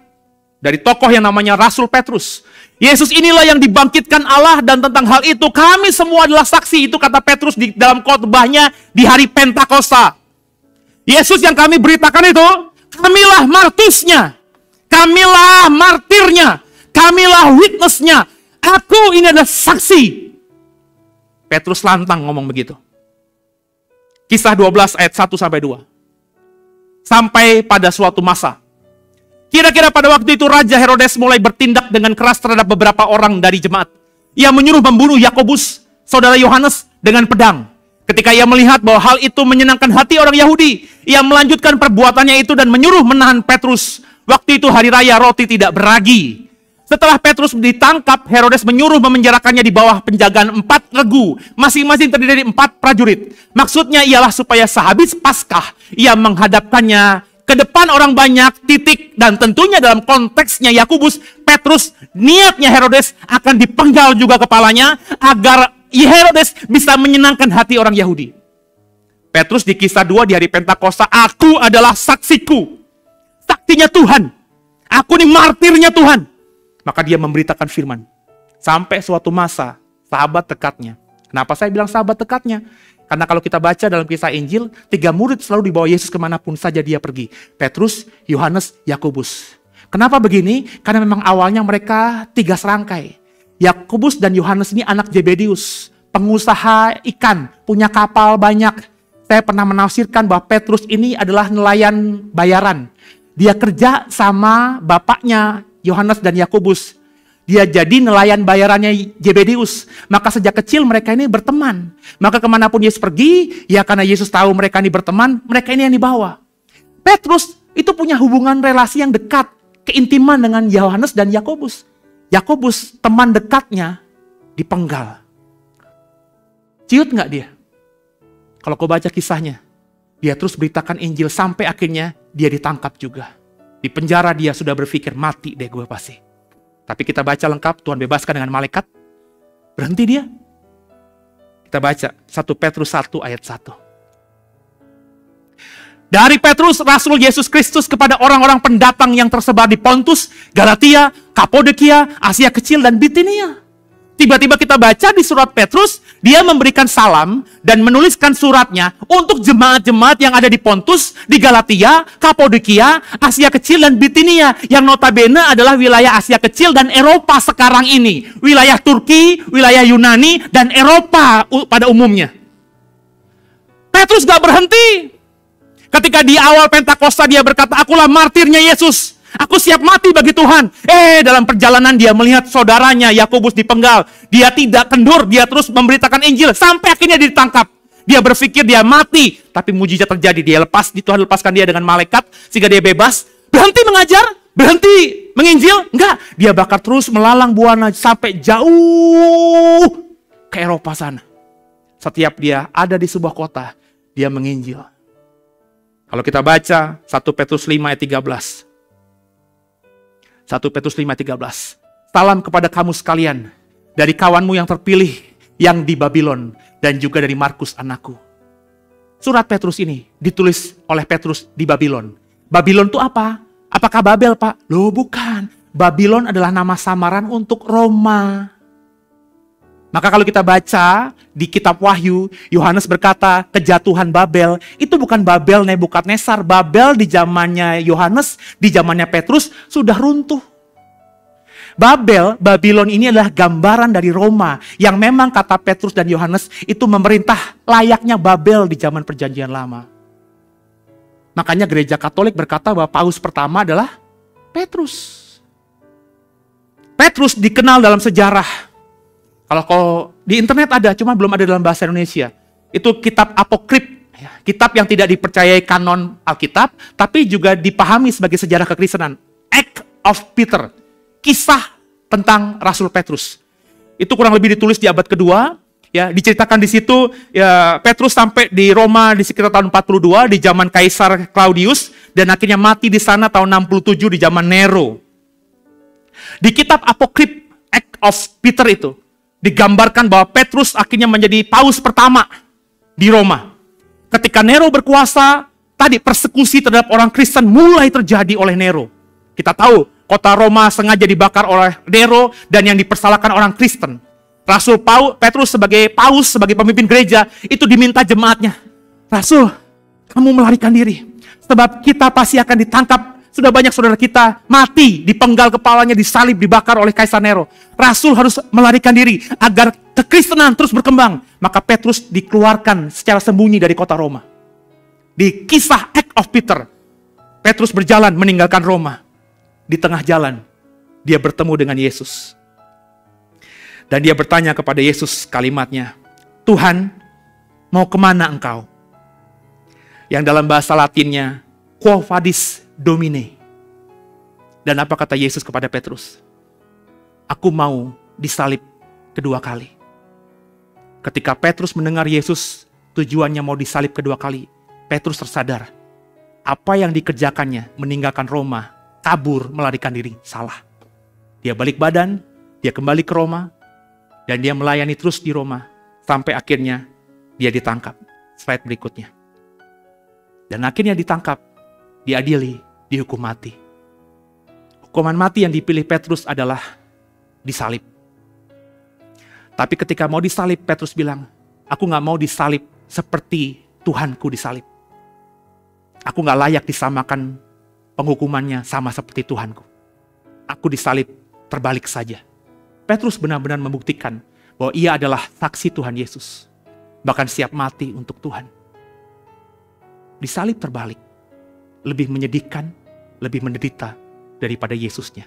Dari tokoh yang namanya Rasul Petrus. Yesus inilah yang dibangkitkan Allah dan tentang hal itu kami semua adalah saksi. Itu kata Petrus di dalam khotbahnya di hari Pentakosta. Yesus yang kami beritakan itu, kamilah martusnya, kamilah martirnya, kamilah witnessnya. Aku ini adalah saksi. Petrus lantang ngomong begitu. Kisah 12 ayat 1-2. Sampai pada suatu masa, kira-kira pada waktu itu Raja Herodes mulai bertindak dengan keras terhadap beberapa orang dari jemaat. Ia menyuruh membunuh Yakobus, saudara Yohanes, dengan pedang. Ketika ia melihat bahwa hal itu menyenangkan hati orang Yahudi, ia melanjutkan perbuatannya itu dan menyuruh menahan Petrus. Waktu itu hari raya roti tidak beragi. Setelah Petrus ditangkap, Herodes menyuruh memenjarakannya di bawah penjagaan 4 regu, masing-masing terdiri dari 4 prajurit. Maksudnya ialah supaya sehabis Paskah, ia menghadapkannya ke depan orang banyak, titik, dan tentunya dalam konteksnya Yakobus, Petrus, niatnya Herodes akan dipenggal juga kepalanya agar Herodes bisa menyenangkan hati orang Yahudi. Petrus di Kisah 2 di hari Pentakosta, aku adalah saksiku, saksinya Tuhan, aku ini martirnya Tuhan. Maka dia memberitakan firman. Sampai suatu masa, sahabat dekatnya. Kenapa saya bilang sahabat dekatnya? Karena kalau kita baca dalam kisah Injil, 3 murid selalu dibawa Yesus kemanapun saja dia pergi. Petrus, Yohanes, Yakobus. Kenapa begini? Karena memang awalnya mereka 3 serangkai. Yakobus dan Yohanes ini anak Zebedius, pengusaha ikan, punya kapal banyak. Saya pernah menafsirkan bahwa Petrus ini adalah nelayan bayaran. Dia kerja sama bapaknya Yohanes dan Yakobus. Dia jadi nelayan bayarannya Zebedius. Maka sejak kecil mereka ini berteman. Maka kemanapun Yesus pergi, ya karena Yesus tahu mereka ini berteman, mereka ini yang dibawa. Petrus itu punya hubungan relasi yang dekat, keintiman dengan Yohanes dan Yakobus. Yakobus teman dekatnya dipenggal. Ciut nggak dia? Kalau kau baca kisahnya, dia terus beritakan Injil sampai akhirnya dia ditangkap juga. Di penjara dia sudah berpikir, mati deh gue pasti. Tapi kita baca lengkap, Tuhan bebaskan dengan malaikat. Berhenti dia. Kita baca 1 Petrus 1 ayat 1. Dari Petrus, Rasul Yesus Kristus kepada orang-orang pendatang yang tersebar di Pontus, Galatia, Kapodokia, Asia Kecil, dan Bitinia. Tiba-tiba kita baca di surat Petrus, dia memberikan salam dan menuliskan suratnya untuk jemaat-jemaat yang ada di Pontus, di Galatia, Kapodokia, Asia Kecil, dan Bitinia. Yang notabene adalah wilayah Asia Kecil dan Eropa sekarang ini. Wilayah Turki, wilayah Yunani, dan Eropa pada umumnya. Petrus gak berhenti. Ketika di awal Pentakosta dia berkata, akulah martirnya Yesus. Aku siap mati bagi Tuhan. Dalam perjalanan dia melihat saudaranya Yakobus dipenggal. Dia tidak kendur, dia terus memberitakan Injil. Sampai akhirnya ditangkap. Dia berpikir dia mati. Tapi mujizat terjadi. Tuhan lepaskan dia dengan malaikat. Sehingga dia bebas. Berhenti mengajar? Berhenti menginjil? Enggak. Dia bakal terus melalang buana sampai jauh ke Eropa sana. Setiap dia ada di sebuah kota, dia menginjil. Kalau kita baca 1 Petrus 5 ayat 13. 1 Petrus 5:13. Salam kepada kamu sekalian dari kawanmu yang terpilih yang di Babylon dan juga dari Markus anakku. Surat Petrus ini ditulis oleh Petrus di Babylon. Babylon itu apa? Apakah Babel, Pak? Loh, bukan. Babylon adalah nama samaran untuk Roma. Maka kalau kita baca di kitab Wahyu, Yohanes berkata kejatuhan Babel, itu bukan Babel Nebukadnezar. Babel di zamannya Yohanes, di zamannya Petrus sudah runtuh. Babylon ini adalah gambaran dari Roma, yang memang kata Petrus dan Yohanes itu memerintah layaknya Babel di zaman perjanjian lama. Makanya gereja Katolik berkata bahwa paus pertama adalah Petrus. Petrus dikenal dalam sejarah. Kalau di internet ada, cuma belum ada dalam bahasa Indonesia. Itu kitab apokrip, kitab yang tidak dipercayai kanon Alkitab, tapi juga dipahami sebagai sejarah kekristenan. Act of Peter, kisah tentang Rasul Petrus. Itu kurang lebih ditulis di abad kedua. Ya, diceritakan di situ ya, Petrus sampai di Roma di sekitar tahun 42 di zaman Kaisar Claudius dan akhirnya mati di sana tahun 67 di zaman Nero. Di kitab apokrip Act of Peter itu digambarkan bahwa Petrus akhirnya menjadi paus pertama di Roma. Ketika Nero berkuasa, tadi persekusi terhadap orang Kristen mulai terjadi oleh Nero. Kita tahu kota Roma sengaja dibakar oleh Nero dan yang dipersalahkan orang Kristen. Rasul Petrus sebagai paus, sebagai pemimpin gereja, itu diminta jemaatnya. Rasul, kamu melarikan diri. Sebab kita pasti akan ditangkap. Sudah banyak saudara kita mati, dipenggal kepalanya, disalib, dibakar oleh Kaisar Nero. Rasul harus melarikan diri agar kekristenan terus berkembang. Maka Petrus dikeluarkan secara sembunyi dari kota Roma. Di kisah Act of Peter, Petrus berjalan meninggalkan Roma. Di tengah jalan, dia bertemu dengan Yesus. Dan dia bertanya kepada Yesus kalimatnya, Tuhan, mau kemana engkau? Yang dalam bahasa Latinnya, Quo vadis Domine. Dan apa kata Yesus kepada Petrus? Aku mau disalib kedua kali. Ketika Petrus mendengar Yesus tujuannya mau disalib kedua kali, Petrus tersadar apa yang dikerjakannya, meninggalkan Roma, kabur, melarikan diri, salah. Dia balik badan, dia kembali ke Roma, dan dia melayani terus di Roma sampai akhirnya dia ditangkap. Slide berikutnya. Dan akhirnya ditangkap, diadili, dihukum mati. Hukuman mati yang dipilih Petrus adalah disalib. Tapi ketika mau disalib, Petrus bilang, aku gak mau disalib seperti Tuhanku disalib. Aku gak layak disamakan penghukumannya sama seperti Tuhanku. Aku disalib terbalik saja. Petrus benar-benar membuktikan bahwa ia adalah saksi Tuhan Yesus. Bahkan siap mati untuk Tuhan. Disalib terbalik. Lebih menyedihkan, lebih menderita daripada Yesusnya.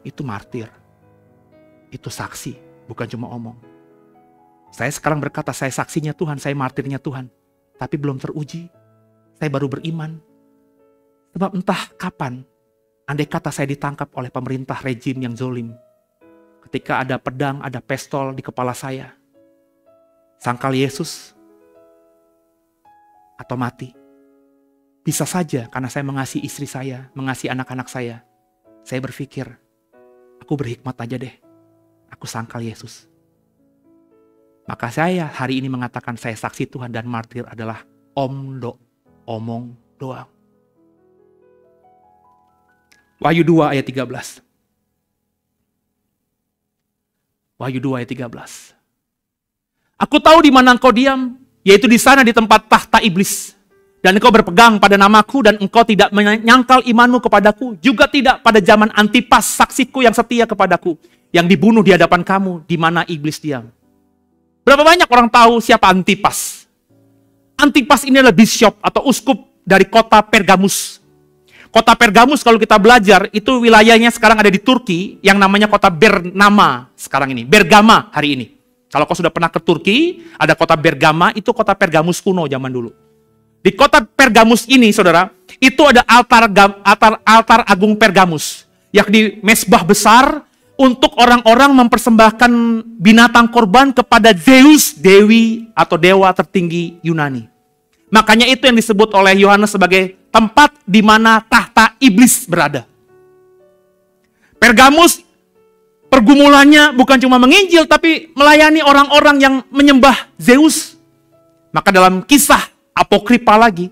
Itu martir. Itu saksi, bukan cuma omong. Saya sekarang berkata, saya saksinya Tuhan, saya martirnya Tuhan. Tapi belum teruji. Saya baru beriman. Sebab entah kapan Andai kata saya ditangkap oleh pemerintah rejim yang zolim, ketika ada pedang, ada pistol di kepala saya, sangkal Yesus atau mati. Bisa saja karena saya mengasihi istri saya, mengasihi anak-anak saya berpikir, aku berhikmat aja deh, aku sangkal Yesus. Maka saya hari ini mengatakan saya saksi Tuhan dan martir adalah omong doang. Wahyu 2 ayat 13. Wahyu 2 ayat 13. Aku tahu di mana engkau diam, yaitu di sana di tempat tahta iblis. Dan engkau berpegang pada namaku dan engkau tidak menyangkal imanmu kepadaku, juga tidak pada zaman Antipas saksiku yang setia kepadaku, yang dibunuh di hadapan kamu, di mana iblis diam. Berapa banyak orang tahu siapa Antipas? Antipas ini adalah bishop atau uskup dari kota Pergamus. Kota Pergamus kalau kita belajar, itu wilayahnya sekarang ada di Turki, yang namanya kota Bernama sekarang ini. Bergama hari ini. Kalau kau sudah pernah ke Turki, ada kota Bergama, itu kota Pergamus kuno zaman dulu. Di kota Pergamus ini, saudara, itu ada altar agung Pergamus, yakni mezbah besar untuk orang-orang mempersembahkan binatang korban kepada Zeus, dewi atau dewa tertinggi Yunani. Makanya itu yang disebut oleh Yohanes sebagai tempat di mana tahta iblis berada. Pergamus pergumulannya bukan cuma menginjil, tapi melayani orang-orang yang menyembah Zeus. Maka dalam kisah apokripa lagi,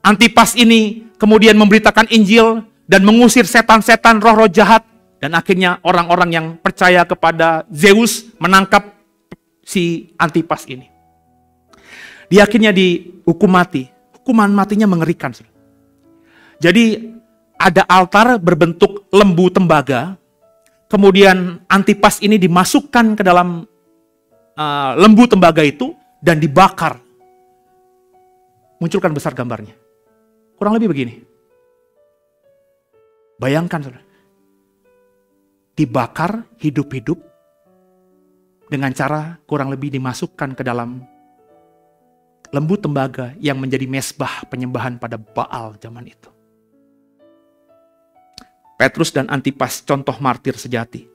Antipas ini kemudian memberitakan Injil dan mengusir setan-setan, roh-roh jahat. Dan akhirnya orang-orang yang percaya kepada Zeus menangkap si Antipas ini. Dia akhirnya dihukum mati. Hukuman matinya mengerikan. Jadi ada altar berbentuk lembu tembaga. Kemudian Antipas ini dimasukkan ke dalam lembu tembaga itu dan dibakar. Munculkan besar gambarnya. Kurang lebih begini. Bayangkan, saudara. Dibakar hidup-hidup dengan cara kurang lebih dimasukkan ke dalam lembu tembaga yang menjadi mezbah penyembahan pada Baal zaman itu. Petrus dan Antipas contoh martir sejati.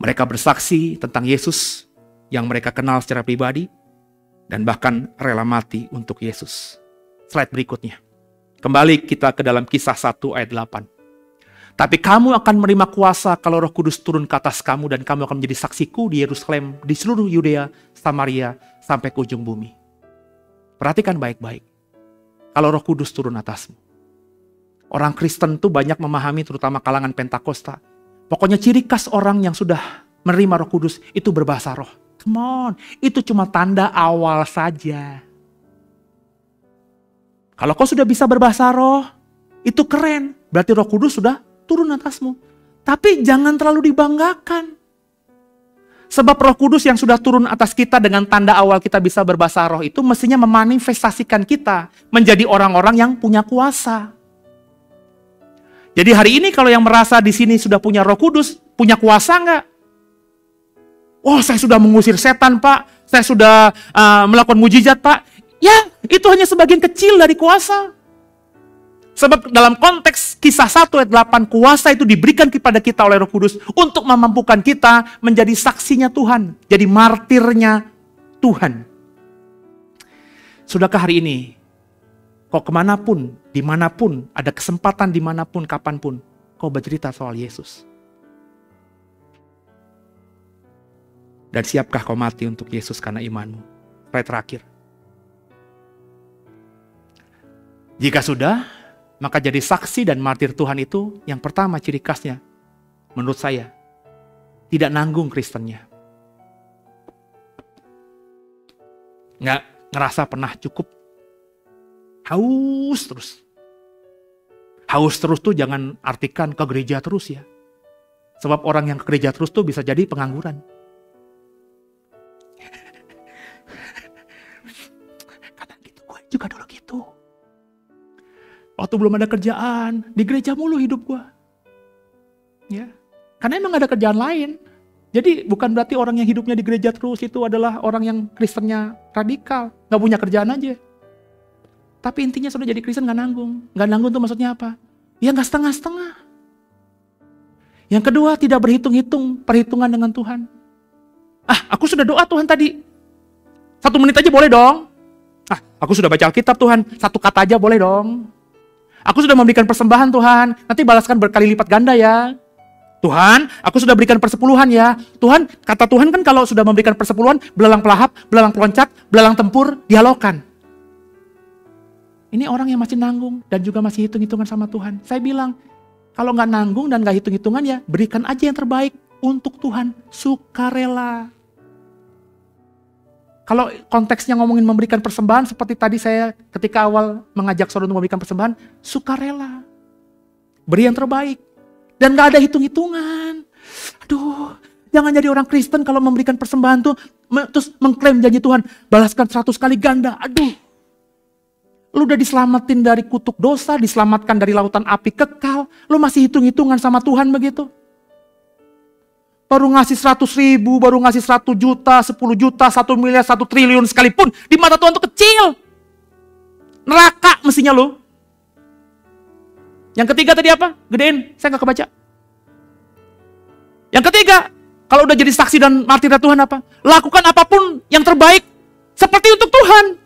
Mereka bersaksi tentang Yesus yang mereka kenal secara pribadi dan bahkan rela mati untuk Yesus. Slide berikutnya. Kembali kita ke dalam Kisah 1 ayat 8. Tapi kamu akan menerima kuasa kalau Roh Kudus turun ke atas kamu dan kamu akan menjadi saksiku di Yerusalem, di seluruh Yudea, Samaria, sampai ke ujung bumi. Perhatikan baik-baik. Kalau Roh Kudus turun atasmu. Orang Kristen tuh banyak memahami, terutama kalangan Pentakosta. Pokoknya ciri khas orang yang sudah menerima Roh Kudus itu berbahasa roh. Come on, itu cuma tanda awal saja. Kalau kau sudah bisa berbahasa roh, itu keren. Berarti Roh Kudus sudah turun atasmu. Tapi jangan terlalu dibanggakan. Sebab Roh Kudus yang sudah turun atas kita dengan tanda awal kita bisa berbahasa roh itu mestinya memanifestasikan kita menjadi orang-orang yang punya kuasa. Jadi hari ini kalau yang merasa di sini sudah punya Roh Kudus, punya kuasa enggak? Oh, saya sudah mengusir setan, Pak. Saya sudah melakukan mujizat, Pak. Ya, itu hanya sebagian kecil dari kuasa. Sebab dalam konteks Kisah 1 ayat 8, kuasa itu diberikan kepada kita oleh Roh Kudus untuk memampukan kita menjadi saksinya Tuhan. Jadi martirnya Tuhan. Sudahkah hari ini, kau kemanapun, dimanapun, ada kesempatan dimanapun, kapanpun, kau bercerita soal Yesus? Dan siapkah kau mati untuk Yesus karena imanmu? Slide terakhir. Jika sudah, maka jadi saksi dan martir Tuhan itu yang pertama ciri khasnya, menurut saya, tidak nanggung Kristennya. Nggak ngerasa pernah cukup. Haus terus. Haus terus tuh jangan artikan ke gereja terus ya. Sebab orang yang ke gereja terus tuh bisa jadi pengangguran. Kadang gitu, gue juga dulu gitu. Waktu belum ada kerjaan, di gereja mulu hidup gue. Ya, karena emang gak ada kerjaan lain. Jadi bukan berarti orang yang hidupnya di gereja terus itu adalah orang yang Kristennya radikal. Gak punya kerjaan aja. Tapi intinya sudah jadi Kristen gak nanggung. Gak nanggung tuh maksudnya apa? Ya nggak setengah-setengah. Yang kedua, tidak berhitung-hitung perhitungan dengan Tuhan. Aku sudah doa Tuhan tadi. 1 menit aja boleh dong. Aku sudah baca Alkitab Tuhan, 1 kata aja boleh dong. Aku sudah memberikan persembahan Tuhan, nanti balaskan berkali lipat ganda ya. Tuhan, aku sudah berikan persepuluhan ya. Tuhan, kata Tuhan kan kalau sudah memberikan persepuluhan, belalang pelahap, belalang peloncat, belalang tempur, dialogkan. Ini orang yang masih nanggung dan juga masih hitung-hitungan sama Tuhan. Saya bilang, kalau nggak nanggung dan nggak hitung-hitungan ya, berikan aja yang terbaik untuk Tuhan, sukarela. Kalau konteksnya ngomongin memberikan persembahan, seperti tadi saya ketika awal mengajak saudara untuk memberikan persembahan, sukarela. Beri yang terbaik. Dan gak ada hitung-hitungan. Aduh, jangan jadi orang Kristen kalau memberikan persembahan tuh, terus mengklaim janji Tuhan, balaskan 100 kali ganda. Aduh, lu udah diselamatin dari kutuk dosa, diselamatkan dari lautan api kekal, lu masih hitung-hitungan sama Tuhan begitu. Baru ngasih 100.000, baru ngasih 100 juta, 10 juta, 1 miliar, 1 triliun sekalipun, di mata Tuhan itu kecil. Neraka mestinya lo. Yang ketiga tadi apa? Gedein, saya gak kebaca. Yang ketiga, kalau udah jadi saksi dan martir Tuhan apa? Lakukan apapun yang terbaik seperti untuk Tuhan.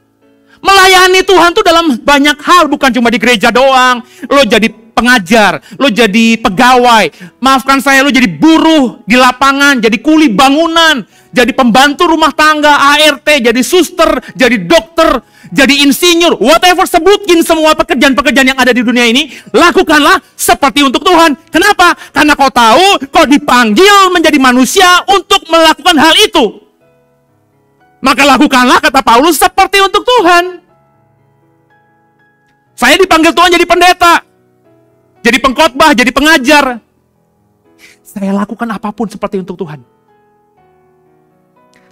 Melayani Tuhan tuh dalam banyak hal, bukan cuma di gereja doang. Lo jadi pengajar, lo jadi pegawai, maafkan saya, lo jadi buruh di lapangan, jadi kuli bangunan, jadi pembantu rumah tangga, ART, jadi suster, jadi dokter, jadi insinyur, whatever, sebutin semua pekerjaan-pekerjaan yang ada di dunia ini, lakukanlah seperti untuk Tuhan. Kenapa? Karena kau tahu, kau dipanggil menjadi manusia untuk melakukan hal itu. Maka lakukanlah, kata Paulus, seperti untuk Tuhan. Saya dipanggil Tuhan jadi pendeta, jadi pengkhotbah, jadi pengajar. Saya lakukan apapun seperti untuk Tuhan.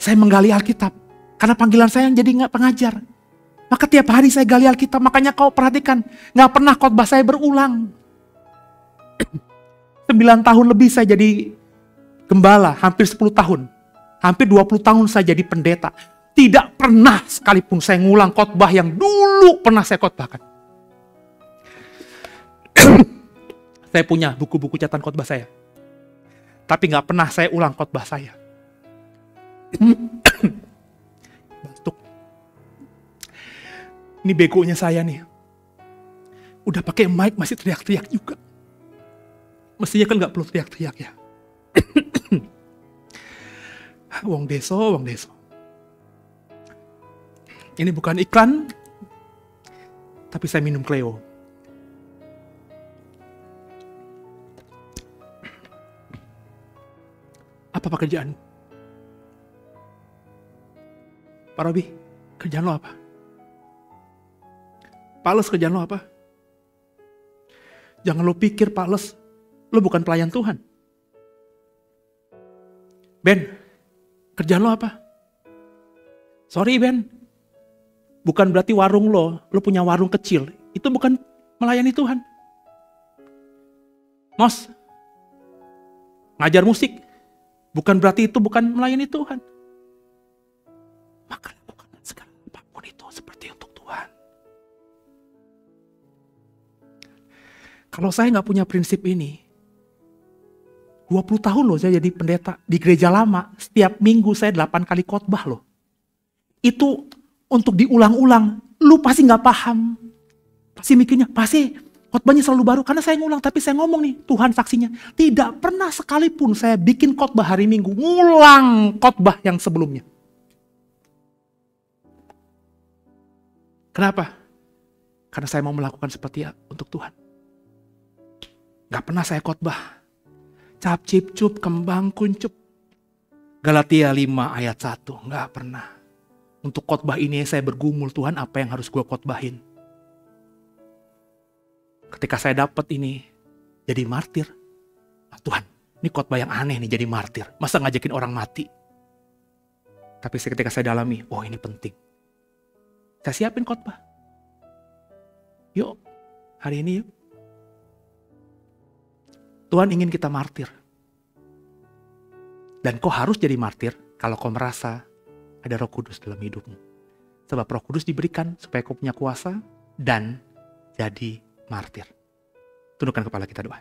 Saya menggali Alkitab, karena panggilan saya yang jadi pengajar. Maka tiap hari saya gali Alkitab, makanya kau perhatikan, gak pernah khotbah saya berulang. 9 tahun lebih saya jadi gembala, hampir 10 tahun. Hampir 20 tahun saya jadi pendeta. Tidak pernah sekalipun saya ngulang khotbah yang dulu pernah saya khotbahkan. Saya punya buku-buku catatan khotbah saya. Tapi gak pernah saya ulang khotbah saya. Batuk. Ini begonya saya nih. Udah pakai mic masih teriak-teriak juga. Mestinya kan gak perlu teriak-teriak ya. Wong deso. Ini bukan iklan, tapi saya minum Cleo. Apa pekerjaan? Pak Robi, kerjaan lo apa? Pak Les, kerjaan lo apa? Jangan lo pikir Pak Les, lo bukan pelayan Tuhan. Ben, kerjaan lo apa? Sorry Ben, bukan berarti warung lo punya warung kecil. Itu bukan melayani Tuhan. Mos, ngajar musik, bukan berarti itu bukan melayani Tuhan. Maka lakukan segala apapun itu seperti untuk Tuhan. Kalau saya nggak punya prinsip ini, 20 tahun loh saya jadi pendeta di gereja lama. Setiap minggu saya 8 kali khotbah loh. Itu untuk diulang-ulang. Lu pasti gak paham. Pasti mikirnya, pasti khotbahnya selalu baru. Karena saya ngulang, tapi saya ngomong nih, Tuhan saksinya. Tidak pernah sekalipun saya bikin khotbah hari Minggu, ngulang khotbah yang sebelumnya. Kenapa? Karena saya mau melakukan seperti untuk Tuhan. Gak pernah saya khotbah cap cip cup kembang kuncup. Galatia 5 ayat 1. Gak pernah. Untuk khotbah ini saya bergumul, Tuhan apa yang harus gue khotbahin. Ketika saya dapat ini jadi martir. Tuhan, ini khotbah yang aneh nih jadi martir. Masa ngajakin orang mati? Tapi ketika saya dalami, oh ini penting. Saya siapin khotbah. Yuk, hari ini yuk. Tuhan ingin kita martir. Dan kau harus jadi martir kalau kau merasa ada Roh Kudus dalam hidupmu. Sebab Roh Kudus diberikan supaya kau punya kuasa dan jadi martir. Tundukkan kepala kita doa.